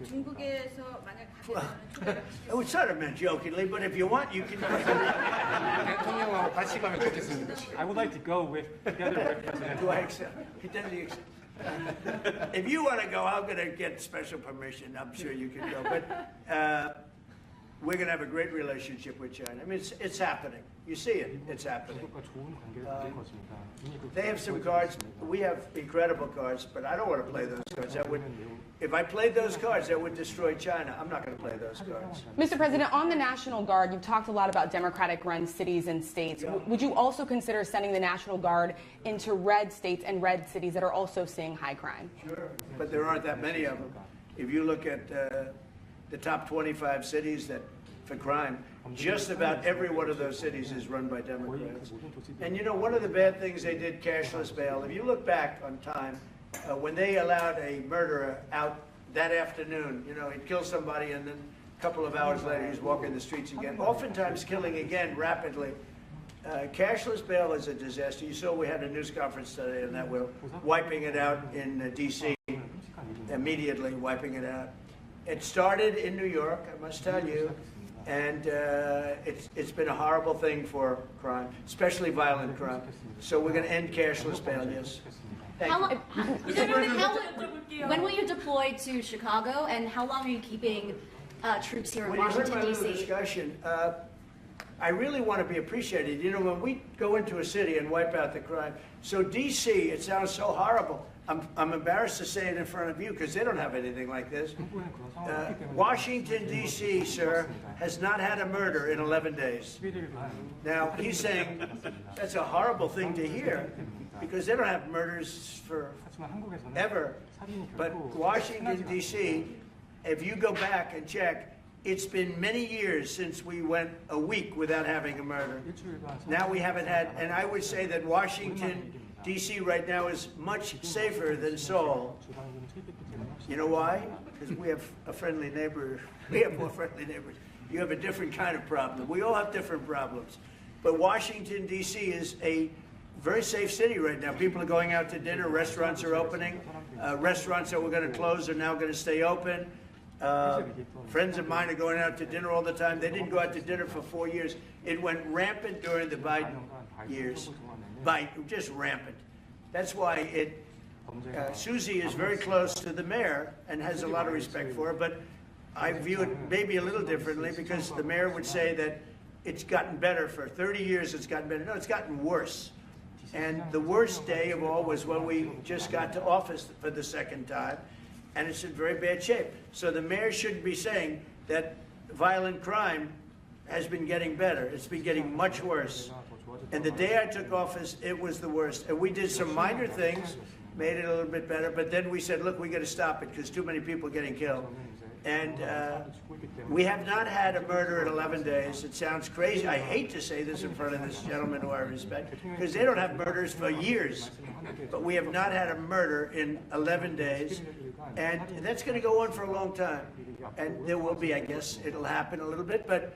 중국에서 만약 가게 되면 초대를 I was sort of meant jokingly, but if you want, you can. 대통령하고 같이 가면 좋겠습니다. I would like to go together with President. Do I accept? If you want to go, I'm going to get special permission. I'm sure you can go. But we're going to have a great relationship with China. I mean, it's happening. You see it. It's happening. They have some cards. We have incredible cards, but I don't want to play those cards. That would, if I played those cards, that would destroy China. I'm not going to play those cards. Mr. President, on the National Guard, you've talked a lot about Democratic-run cities and states. Yeah. Would you also consider sending the National Guard into red states and red cities that are also seeing high crime? Sure, but there aren't that many of them. If you look at the top 25 cities that for crime, just about every one of those cities is run by Democrats. And you know, one of the bad things they did, cashless bail, if you look back on time, when they allowed a murderer out that afternoon, you know, he'd kill somebody and then a couple of hours later he's walking the streets again, oftentimes killing again rapidly. Cashless bail is a disaster. You saw we had a news conference today on that. We're wiping it out in D.C., immediately wiping it out. It started in New York, I must tell you, and it's been a horrible thing for crime, especially violent crime. So we're going to end cashless bail, yes. When will you deploy to Chicago, and how long are you keeping troops here in When you heard Washington, my little D.C.? discussion, I really want to be appreciated. You know, when we go into a city and wipe out the crime, so D.C., it sounds so horrible. I'm embarrassed to say it in front of you because they don't have anything like this. Washington, D.C., sir, has not had a murder in 11 days. Now, he's saying that's a horrible thing to hear because they don't have murders for ever. But Washington, D.C., if you go back and check, it's been many years since we went a week without having a murder. Now we haven't had, and I would say that Washington, D.C. right now is much safer than Seoul. You know why? Because we have a friendly neighbor. We have more friendly neighbors. You have a different kind of problem. We all have different problems. But Washington, D.C. is a very safe city right now. People are going out to dinner. Restaurants are opening. Restaurants that were going to close are now going to stay open. Friends of mine are going out to dinner all the time. They didn't go out to dinner for 4 years. It went rampant during the Biden years. Just rampant. That's why Susie is very close to the mayor and has a lot of respect for her, but I view it maybe a little differently because the mayor would say that it's gotten better for 30 years, it's gotten better. No, it's gotten worse. And the worst day of all was when we just got to office for the second time, and it's in very bad shape. So the mayor shouldn't be saying that violent crime has been getting better. It's been getting much worse. And the day I took office, it was the worst. And we did some minor things, made it a little bit better, but then we said, look, we got to stop it because too many people are getting killed. And we have not had a murder in 11 days. It sounds crazy. I hate to say this in front of this gentleman who I respect, because they don't have murders for years. But we have not had a murder in 11 days. And that's going to go on for a long time. And there will be, I guess, it'll happen a little bit, but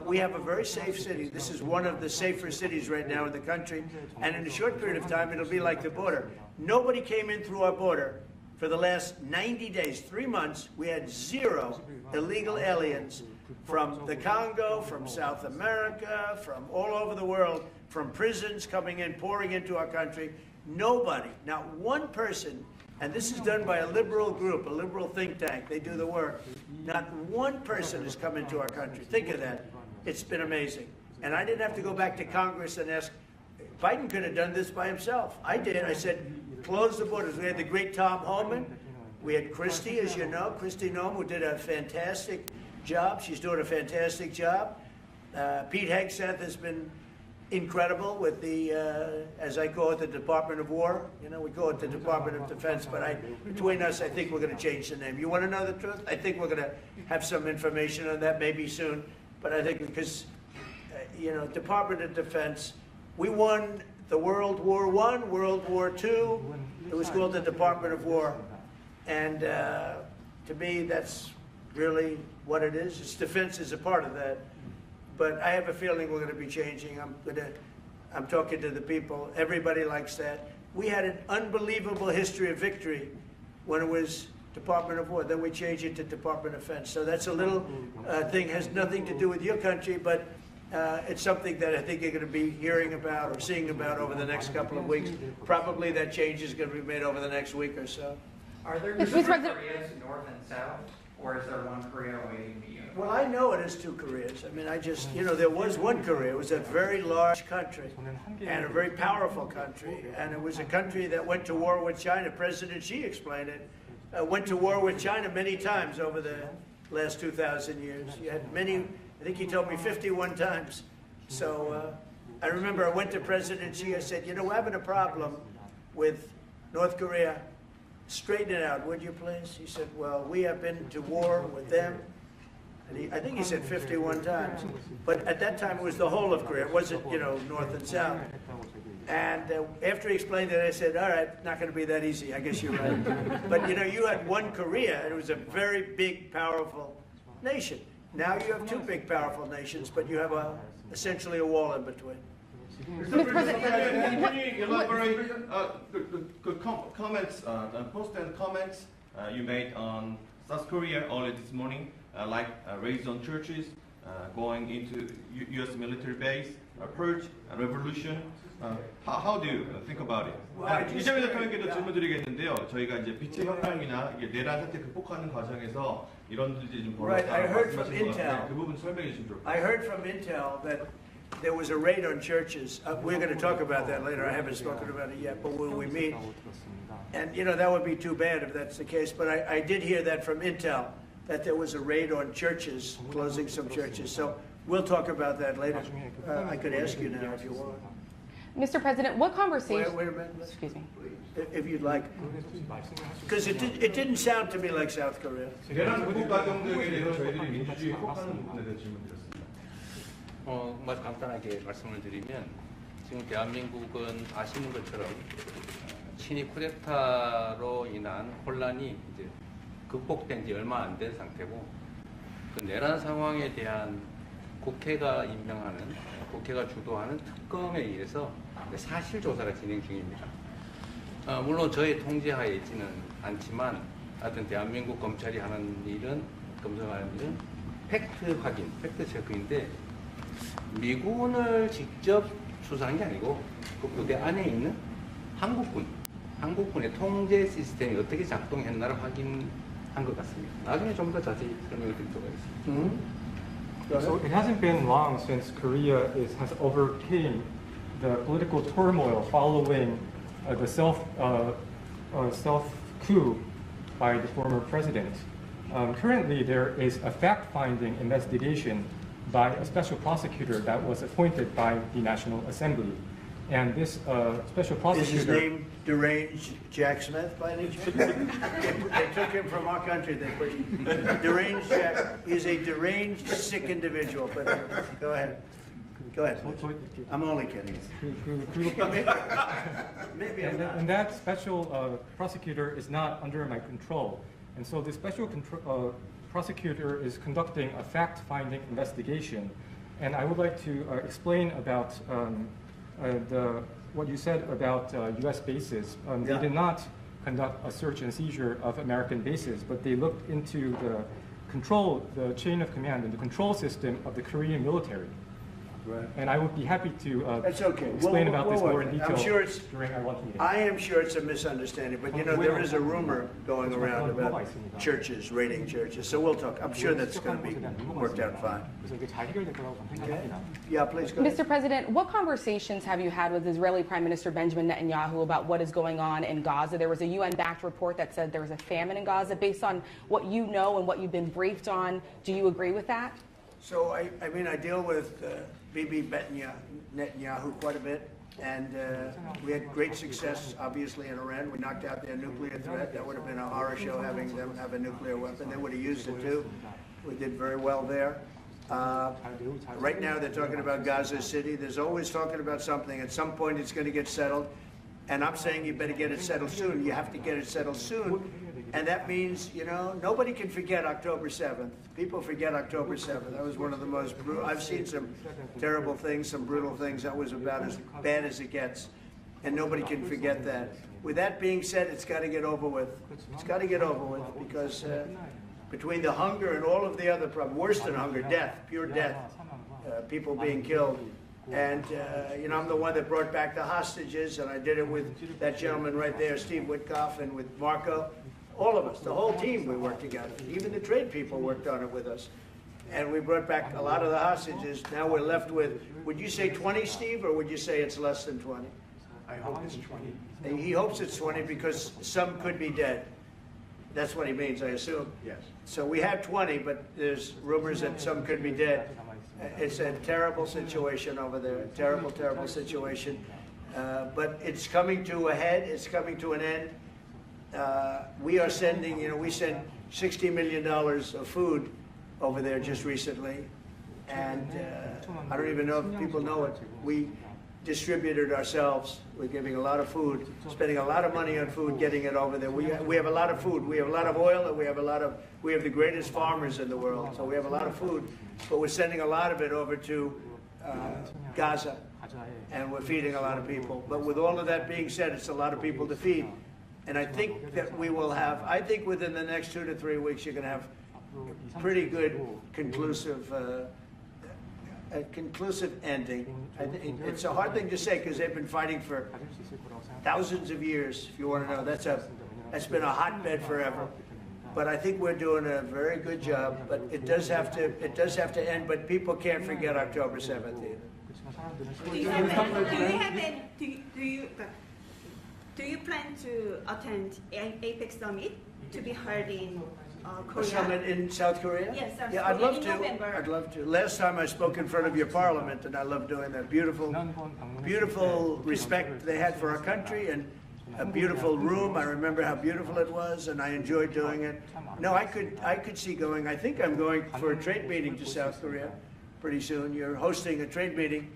we have a very safe city. This is one of the safer cities right now in the country. And in a short period of time, it'll be like the border. Nobody came in through our border. For the last 90 days, 3 months, we had 0 illegal aliens from the Congo, from South America, from all over the world, from prisons coming in, pouring into our country. Nobody, not one person, and this is done by a liberal group, a liberal think tank. They do the work. Not one person has come into our country. Think of that. It's been amazing. And I didn't have to go back to Congress and ask. Biden could have done this by himself. I did. I said, close the borders. We had the great Tom Homan. We had Christie, as you know, Christie Noem, who did a fantastic job. She's doing a fantastic job. Pete Hegseth has been incredible with the, as I call it, the Department of War. You know, we call it the Department of Defense, but between us, I think we're going to change the name. You want to know the truth? I think we're going to have some information on that maybe soon. But I think because, you know, Department of Defense, we won the World War I, World War II. It was called the Department of War. And to me, that's really what it is. Its defense is a part of that. But I have a feeling we're going to be changing. I'm talking to the people. Everybody likes that. We had an unbelievable history of victory when it was Department of War. Then we changed it to Department of Defense. So that's a little thing, has nothing to do with your country, but it's something that I think you're going to be hearing about or seeing about over the next couple of weeks. Probably that change is going to be made over the next week or so. Are there different areas, north and south, Or is there one Korea awaiting the unified? Well, I know it is two Koreas. I mean, I just, there was one Korea. It was a very large country and a very powerful country. And it was a country that went to war with China. President Xi explained it. Went to war with China many times over the last 2,000 years. You had many, I think he told me 51 times. So I remember I went to President Xi. I said, we're having a problem with North Korea. Straighten it out, would you please? He said, well, we have been to war with them. And I think he said 51 times. But at that time, it was the whole of Korea. It wasn't, North and South. And after he explained it, I said, all right, not going to be that easy. I guess you're right. But, you had one Korea, and it was a very big, powerful nation. Now you have two big, powerful nations, but you have essentially a wall in between. Mr. President, can you elaborate the comments, the post-end comments you made on South Korea early this morning, like raids on churches, going into U.S. military base, purge, revolution. How do you think about it? 이재명 대통령께도 질문드리겠는데요. 저희가 이제 빛의 혁명이나 내란 사태 극복하는 과정에서 이런 일들이 좀 벌어졌다고 말씀하신 것 같아요. 그 부분 설명해 주시면 좋을 것 같아요. I heard from Intel that there was a raid on churches. We're going to talk about that later. I haven't spoken about it yet, but when we meet, and that would be too bad if that's the case. But I did hear that from Intel, that there was a raid on churches, closing some churches. So we'll talk about that later. I could ask you now if you want. Mr. President, what conversation? Wait a minute. Excuse me. If you'd like. Because it didn't sound to me like South Korea. 내란 극복 과정에 대해서 저희들이 민주주의 회복하는 부분에 대해서 질문드렸습니다. 아주 간단하게 말씀을 드리면 지금 대한민국은 아시는 것처럼 친위 쿠데타로 인한 혼란이 이제 극복된 지 얼마 안 된 상태고 그 내란 상황에 대한 국회가 임명하는 국회가 주도하는 특검에 의해서 사실 조사가 진행 중입니다. 물론 저희 통제하에 있지는 않지만 하여튼 대한민국 검찰이 하는 일은 검증하는 일은 팩트 확인, 팩트 체크인데 미군을 직접 수사한 게 아니고 그 부대 안에 있는 한국군의 통제 시스템이 어떻게 작동했나를 확인한 것 같습니다. 나중에 좀 더 자세히 설명을 드리도록 하겠습니다. So it hasn't been long since Korea has overcame the political turmoil following the self-coup by the former president. Currently, there is a fact-finding investigation by a special prosecutor that was appointed by the National Assembly. And this special prosecutor... Is his name Deranged Jack Smith by any chance? They took him from our country. They put Deranged Jack. He's a deranged, sick individual. But go ahead. Go ahead. I'm only kidding. Maybe I'm not. And that special prosecutor is not under my control. And so the special prosecutor is conducting a fact-finding investigation. And I would like to explain about what you said about U.S. bases. They did not conduct a search and seizure of American bases, but they looked into the chain of command and the control system of the Korean military. Right. And I would be happy to That's okay. explain about this more in detail I'm sure during our lunch meeting. I am sure it's a misunderstanding, but there is a rumor going around about churches, raiding churches. So we'll talk. I'm sure that's going to be worked out fine. Okay. Yeah, please go ahead. Mr. President, what conversations have you had with Israeli Prime Minister Benjamin Netanyahu about what is going on in Gaza? There was a UN-backed report that said there was a famine in Gaza. Based on what you know and what you've been briefed on, do you agree with that? So, I deal with Bibi Netanyahu quite a bit, and we had great success, obviously, in Iran. We knocked out their nuclear threat. That would have been a horror show, having them have a nuclear weapon. They would have used it, too. We did very well there. Right now, they're talking about Gaza City. There's always talking about something. At some point, it's going to get settled, and I'm saying you better get it settled soon. You have to get it settled soon. And that means, nobody can forget October 7th. People forget October 7th. That was one of the most brutal. I've seen some terrible things, some brutal things. That was about as bad as it gets. And nobody can forget that. With that being said, it's got to get over with. It's got to get over with because between the hunger and all of the other problems, worse than hunger, death, pure death, people being killed. And, I'm the one that brought back the hostages, and I did it with that gentleman right there, Steve Witkoff, and with Marco. All of us, the whole team, we worked together. Even the trade people worked on it with us. And we brought back a lot of the hostages. Now we're left with, would you say 20, Steve, or would you say it's less than 20? I hope it's 20. And he hopes it's 20 because some could be dead. That's what he means, I assume. Yes. So we have 20, but there's rumors that some could be dead. It's a terrible situation over there, terrible, terrible situation. But it's coming to a head, it's coming to an end. We are sending, we sent $60 million of food over there just recently. And I don't even know if people know it. We distributed ourselves. We're giving a lot of food, spending a lot of money on food, getting it over there. We have a lot of food. We have a lot of oil, and we have the greatest farmers in the world. So we have a lot of food, but we're sending a lot of it over to Gaza, and we're feeding a lot of people. But with all of that being said, it's a lot of people to feed. And I think that we will have, I think within the next 2 to 3 weeks, you're going to have pretty good conclusive ending. It's a hard thing to say because they've been fighting for thousands of years. If you want to know, that's been a hotbed forever. But I think we're doing a very good job. But it does have to end. But people can't forget October 7th either. Do you plan to attend APEC summit to be held in Korea? A summit in South Korea? Yes, South yeah, I'd love in to. November. I'd love to. Last time I spoke in front of your parliament, and I love doing that. Beautiful, beautiful respect they had for our country, and a beautiful room. I remember how beautiful it was, and I enjoyed doing it. No, I could see going. I think I'm going for a trade meeting to South Korea pretty soon. You're hosting a trade meeting.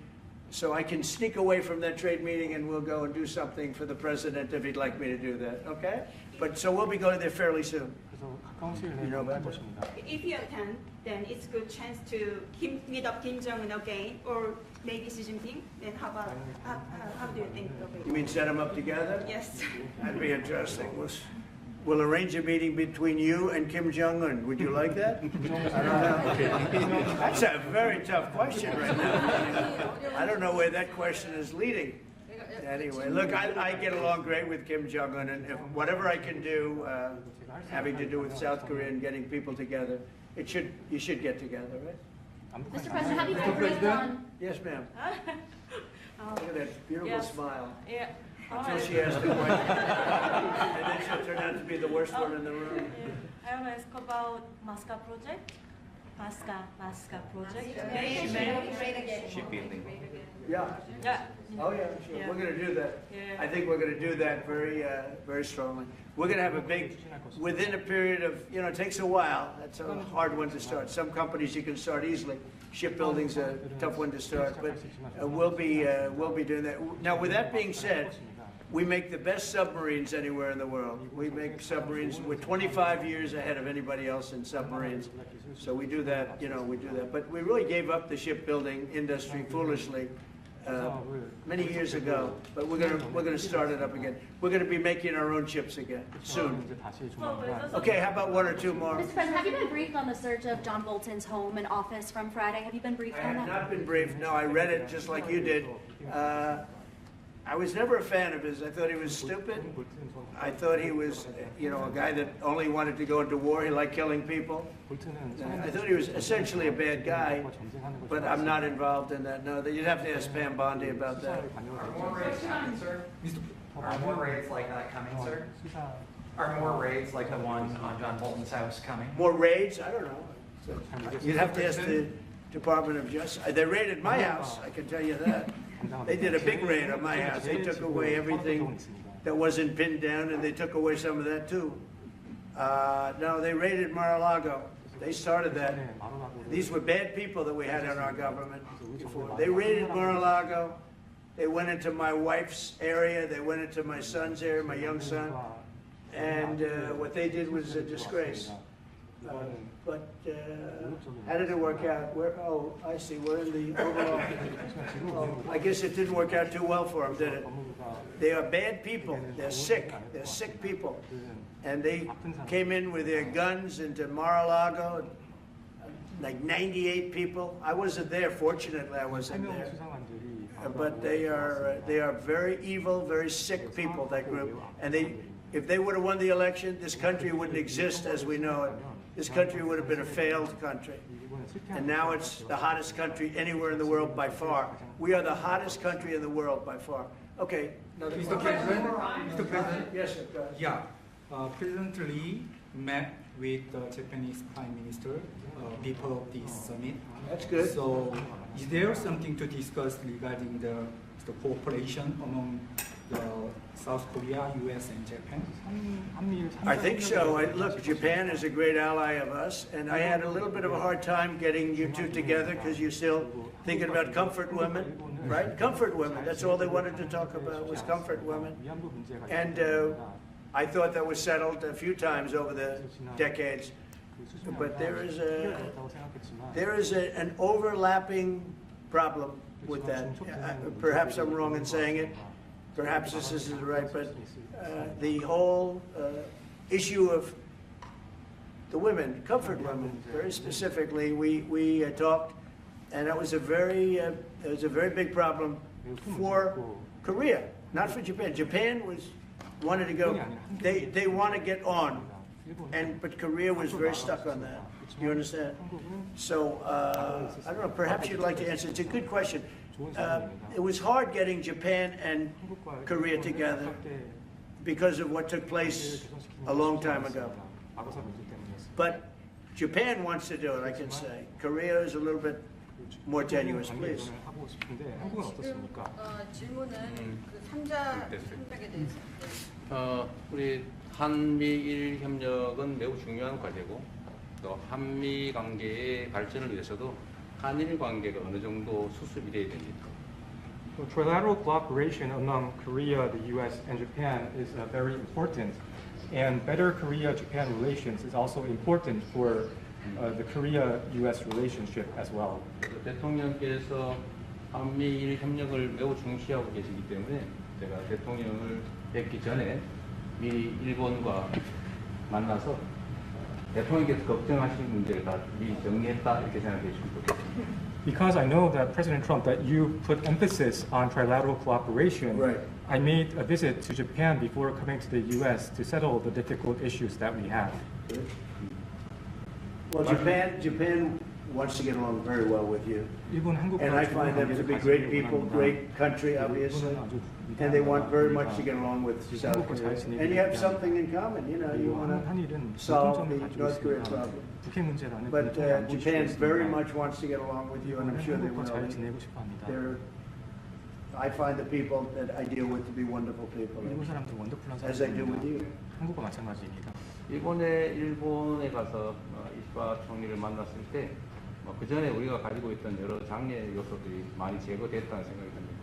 So I can sneak away from that trade meeting and we'll go and do something for the president if he'd like me to do that, okay? But so we'll be going there fairly soon. You know about that? If you attend, then it's a good chance to meet up Kim Jong-un again, or maybe Xi Jinping. Then how do you think of it? You mean set them up together? Yes. That'd be interesting. We'll arrange a meeting between you and Kim Jong-un. Would you like that? I don't know. That's a very tough question right now. I don't know where that question is leading. Anyway, look, I get along great with Kim Jong-un, and if whatever I can do having to do with South Korea and getting people together, you should get together, right? Mr. President, have you been briefed on? Yes, ma'am. Look at that beautiful smile. Yeah. Until she has to wife. And then she'll turn out to be the worst one in the room. I want to ask about MASCA project. MASCA project. Shipbuilding. Yeah. Yeah. Oh yeah, sure. Yeah. We're going to do that. Yeah. I think we're going to do that very strongly. We're going to have a big, within a period of, it takes a while. That's a hard one to start. Some companies you can start easily. Shipbuilding's a tough one to start, but we'll be doing that. Now, with that being said, we make the best submarines anywhere in the world. We make submarines. We're 25 years ahead of anybody else in submarines. So we do that, we do that. But we really gave up the shipbuilding industry foolishly many years ago. But we're gonna start it up again. We're gonna be making our own ships again soon. Okay, how about one or two more? Mr. President, have you been briefed on the search of John Bolton's home and office from Friday? Have you been briefed I on have that? not been briefed. No, I read it just like you did. I was never a fan of his. I thought he was stupid. I thought he was, a guy that only wanted to go into war. He liked killing people. I thought he was essentially a bad guy, but I'm not involved in that. No, you'd have to ask Pam Bondi about that. Are more raids coming, sir? Are more raids like that coming, sir? Are more raids like the one on John Bolton's house coming? More raids? I don't know. You'd have to ask the Department of Justice. They raided my house, I can tell you that. They did a big raid on my house. They took away everything that wasn't pinned down, and they took away some of that too. No, they raided Mar-a-Lago. They started that. These were bad people that we had in our government before. They raided Mar-a-Lago. They went into my wife's area. They went into my son's area, my young son. And what they did was a disgrace. But how did it work out? I see. We're in the overall. I guess it didn't work out too well for them, did it? They are bad people. They're sick. They're sick people. And they came in with their guns into Mar-a-Lago, like 98 people. I wasn't there. Fortunately, I wasn't there. But they are very evil, very sick people, that group. And If they would have won the election, this country wouldn't exist as we know it. This country would have been a failed country. And now it's the hottest country anywhere in the world by far. We are the hottest country in the world by far. Okay. Mr. President? Yes, sir. Yeah. President Lee met with the Japanese Prime Minister before this summit. That's good. So, is there something to discuss regarding the cooperation among the South Korea, U.S., and Japan? I think so. Look, Japan is a great ally of us, and I had a little bit of a hard time getting you two together because you're still thinking about comfort women, right? Comfort women. That's all they wanted to talk about was comfort women. And I thought that was settled a few times over the decades. But there is an overlapping problem with that. Perhaps I'm wrong in saying it. Perhaps this isn't right, but the whole issue of the women, comfort women, very specifically, we talked, and that was a very big problem for Korea, not for Japan. Japan wanted to go. They want to get on, but Korea was very stuck on that. You understand? So I don't know. Perhaps you'd like to answer. It's a good question. It was hard getting Japan and Korea together because of what took place a long time ago. But Japan wants to do it, I can say. Korea is a little bit more tenuous, please. 질문은 그 3자 협력에 대해서. 우리 한미일 협력은 매우 중요한 과제고 또 한미 관계의 발전을 위해서도 한일 관계가 어느 정도 수습이 돼야 됩니다. Trilateral cooperation among Korea, the U.S., and Japan is very important, and better Korea-Japan relations is also important for the Korea-U.S. relationship as well. 대통령께서 한미일 협력을 매우 중시하고 계시기 때문에 제가 대통령을 뵙기 전에 미리 일본과 만나서 대통령께서 걱정하시는 문제를 다 미리 정리했다 이렇게 생각해 주시면 좋겠습니다. Because I know that President Trump, that you put emphasis on trilateral cooperation, right. I made a visit to Japan before coming to the U.S. to settle the difficult issues that we have. Well, Japan wants to get along very well with you. And I find them to be great people, great country, obviously. And they want very much to get along with South Korea. And you have something in common, you know, you want to solve the North Korea problem. But Japan very much wants to get along with you, and I'm sure they will. I find the people that I deal with to be wonderful people, as I do with you. 이번에 일본에 가서 이시바 총리를 만났을 때 그 전에 우리가 가지고 있던 여러 장애 요소들이 많이 제거됐다는 생각이 듭니다.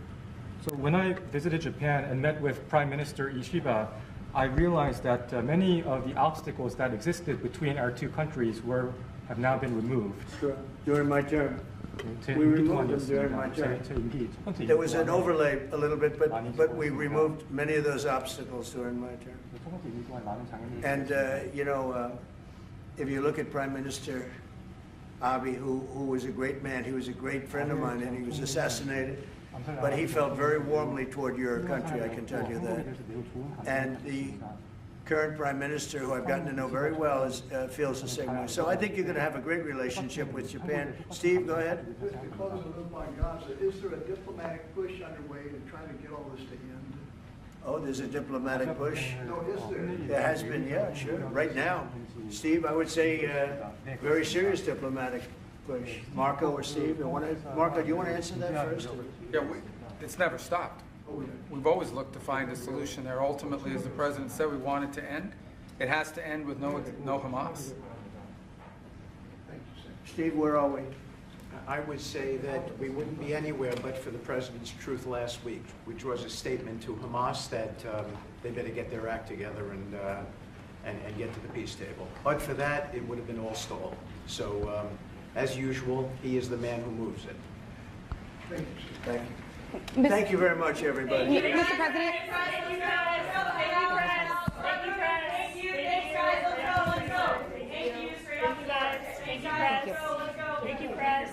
So when I visited Japan and met with Prime Minister Ishiba, I realized that many of the obstacles that existed between our two countries have now been removed. Sure. During my term, we removed them during my term. There was an overlay a little bit, but we removed many of those obstacles during my term. And you know, if you look at Prime Minister Abe, who was a great man, he was a great friend of mine, and he was assassinated. But he felt very warmly toward your country, I can tell you that. And the current Prime Minister, who I've gotten to know very well, feels the same way. So I think you're going to have a great relationship with Japan. Steve, go ahead. To close the loop on Gaza, is there a diplomatic push underway to try to get all this to end? Oh, there's a diplomatic push? No, is there? There has been, yeah, sure. Right now. Steve, I would say very serious diplomatic push. Marco or Steve? Marco, do you want to answer that first? Yeah, it's never stopped. We've always looked to find a solution there. Ultimately, as the president said, we want it to end. It has to end with no Hamas. Steve, where are we? I would say that we wouldn't be anywhere but for the president's truth last week, which was a statement to Hamas that they better get their act together and get to the peace table. But for that, it would have been all stalled. So, as usual, he is the man who moves it. Thank you. Thank you very much, everybody. Mr. President. Thank you, press.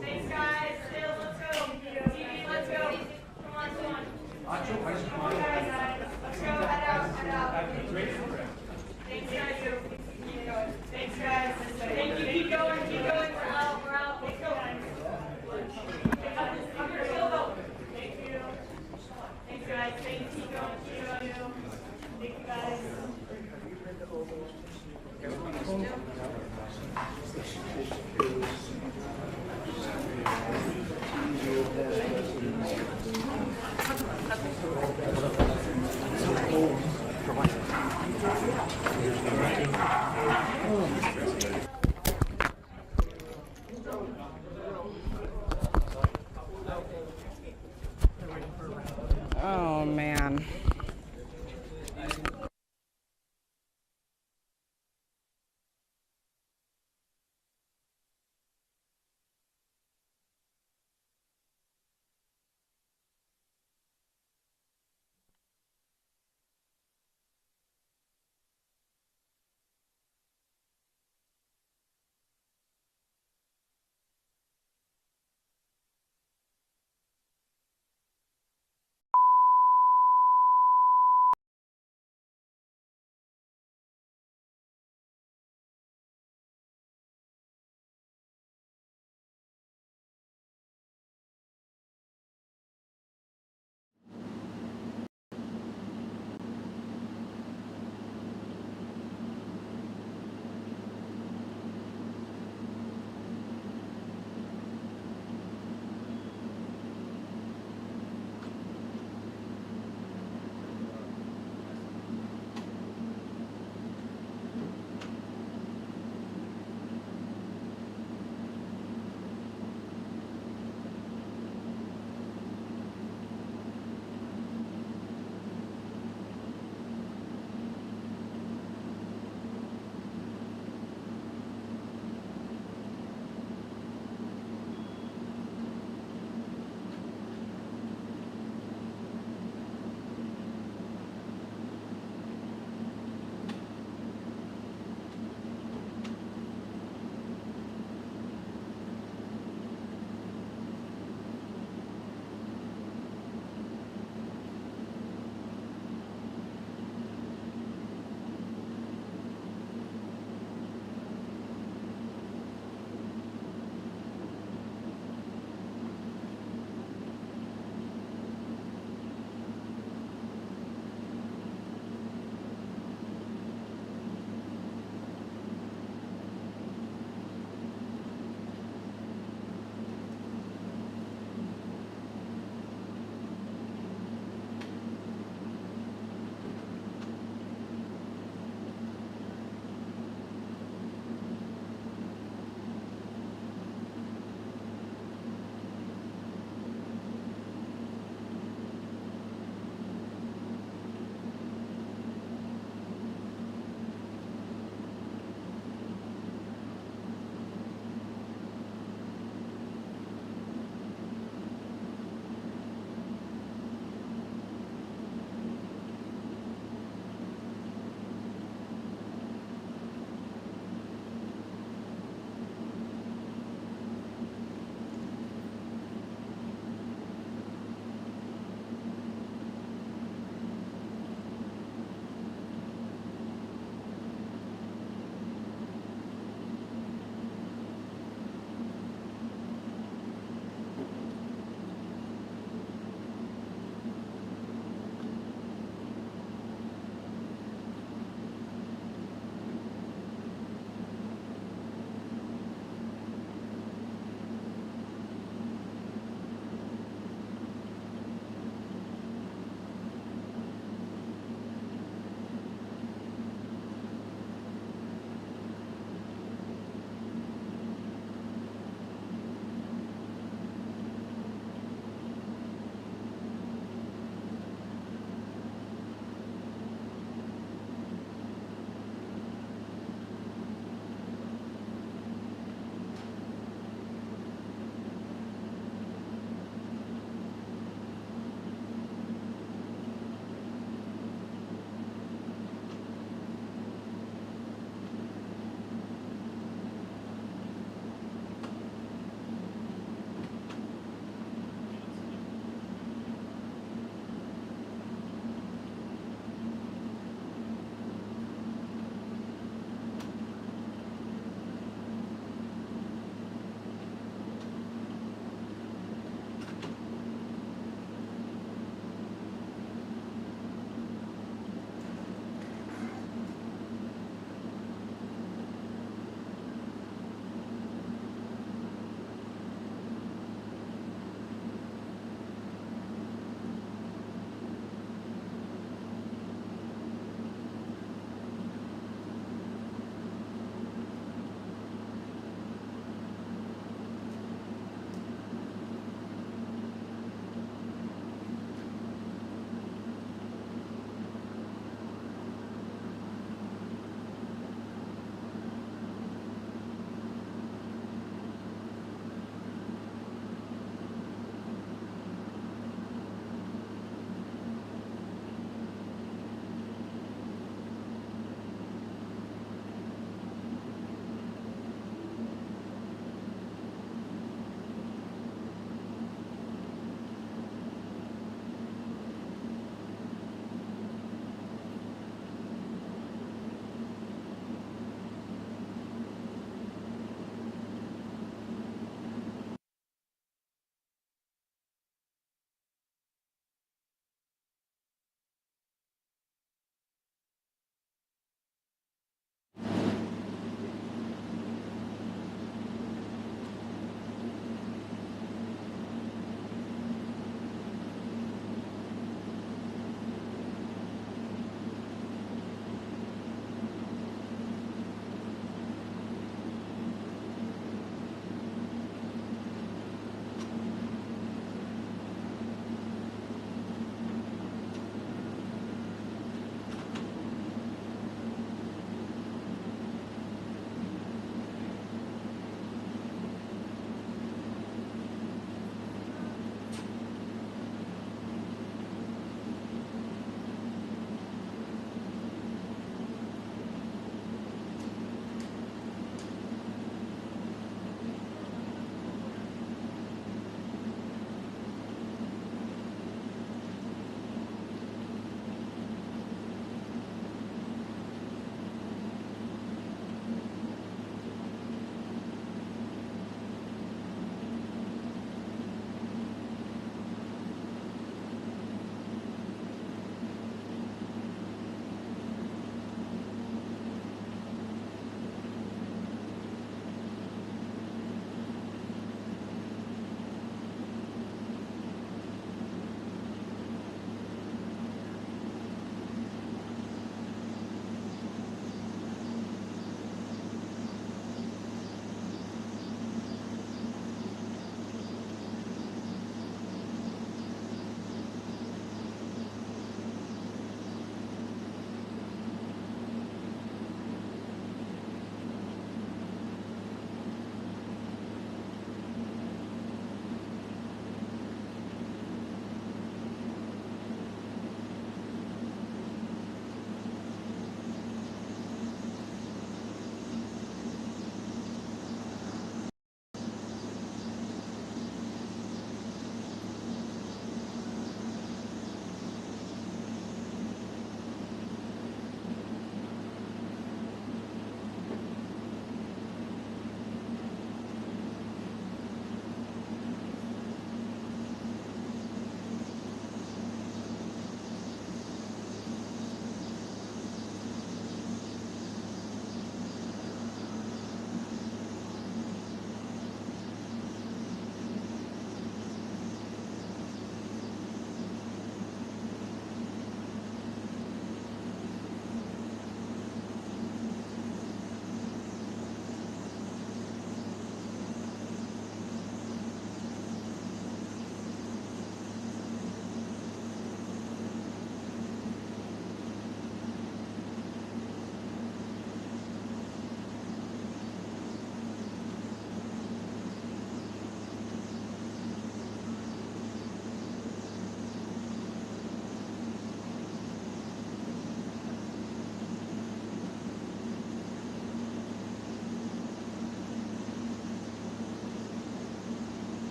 Thanks, guys. Let's go. TV, let's go. Come on, come on. Come on, guys. Let's go, head out, head out. Thanks, guys. Keep going. Thanks, guys. Thank you. Keep going, keep going. We're out, we're out. Let's go. I'm your field vote. Thank you. Thanks, guys. Thanks. Keep going, keep going. Thank you, guys.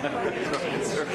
No answer.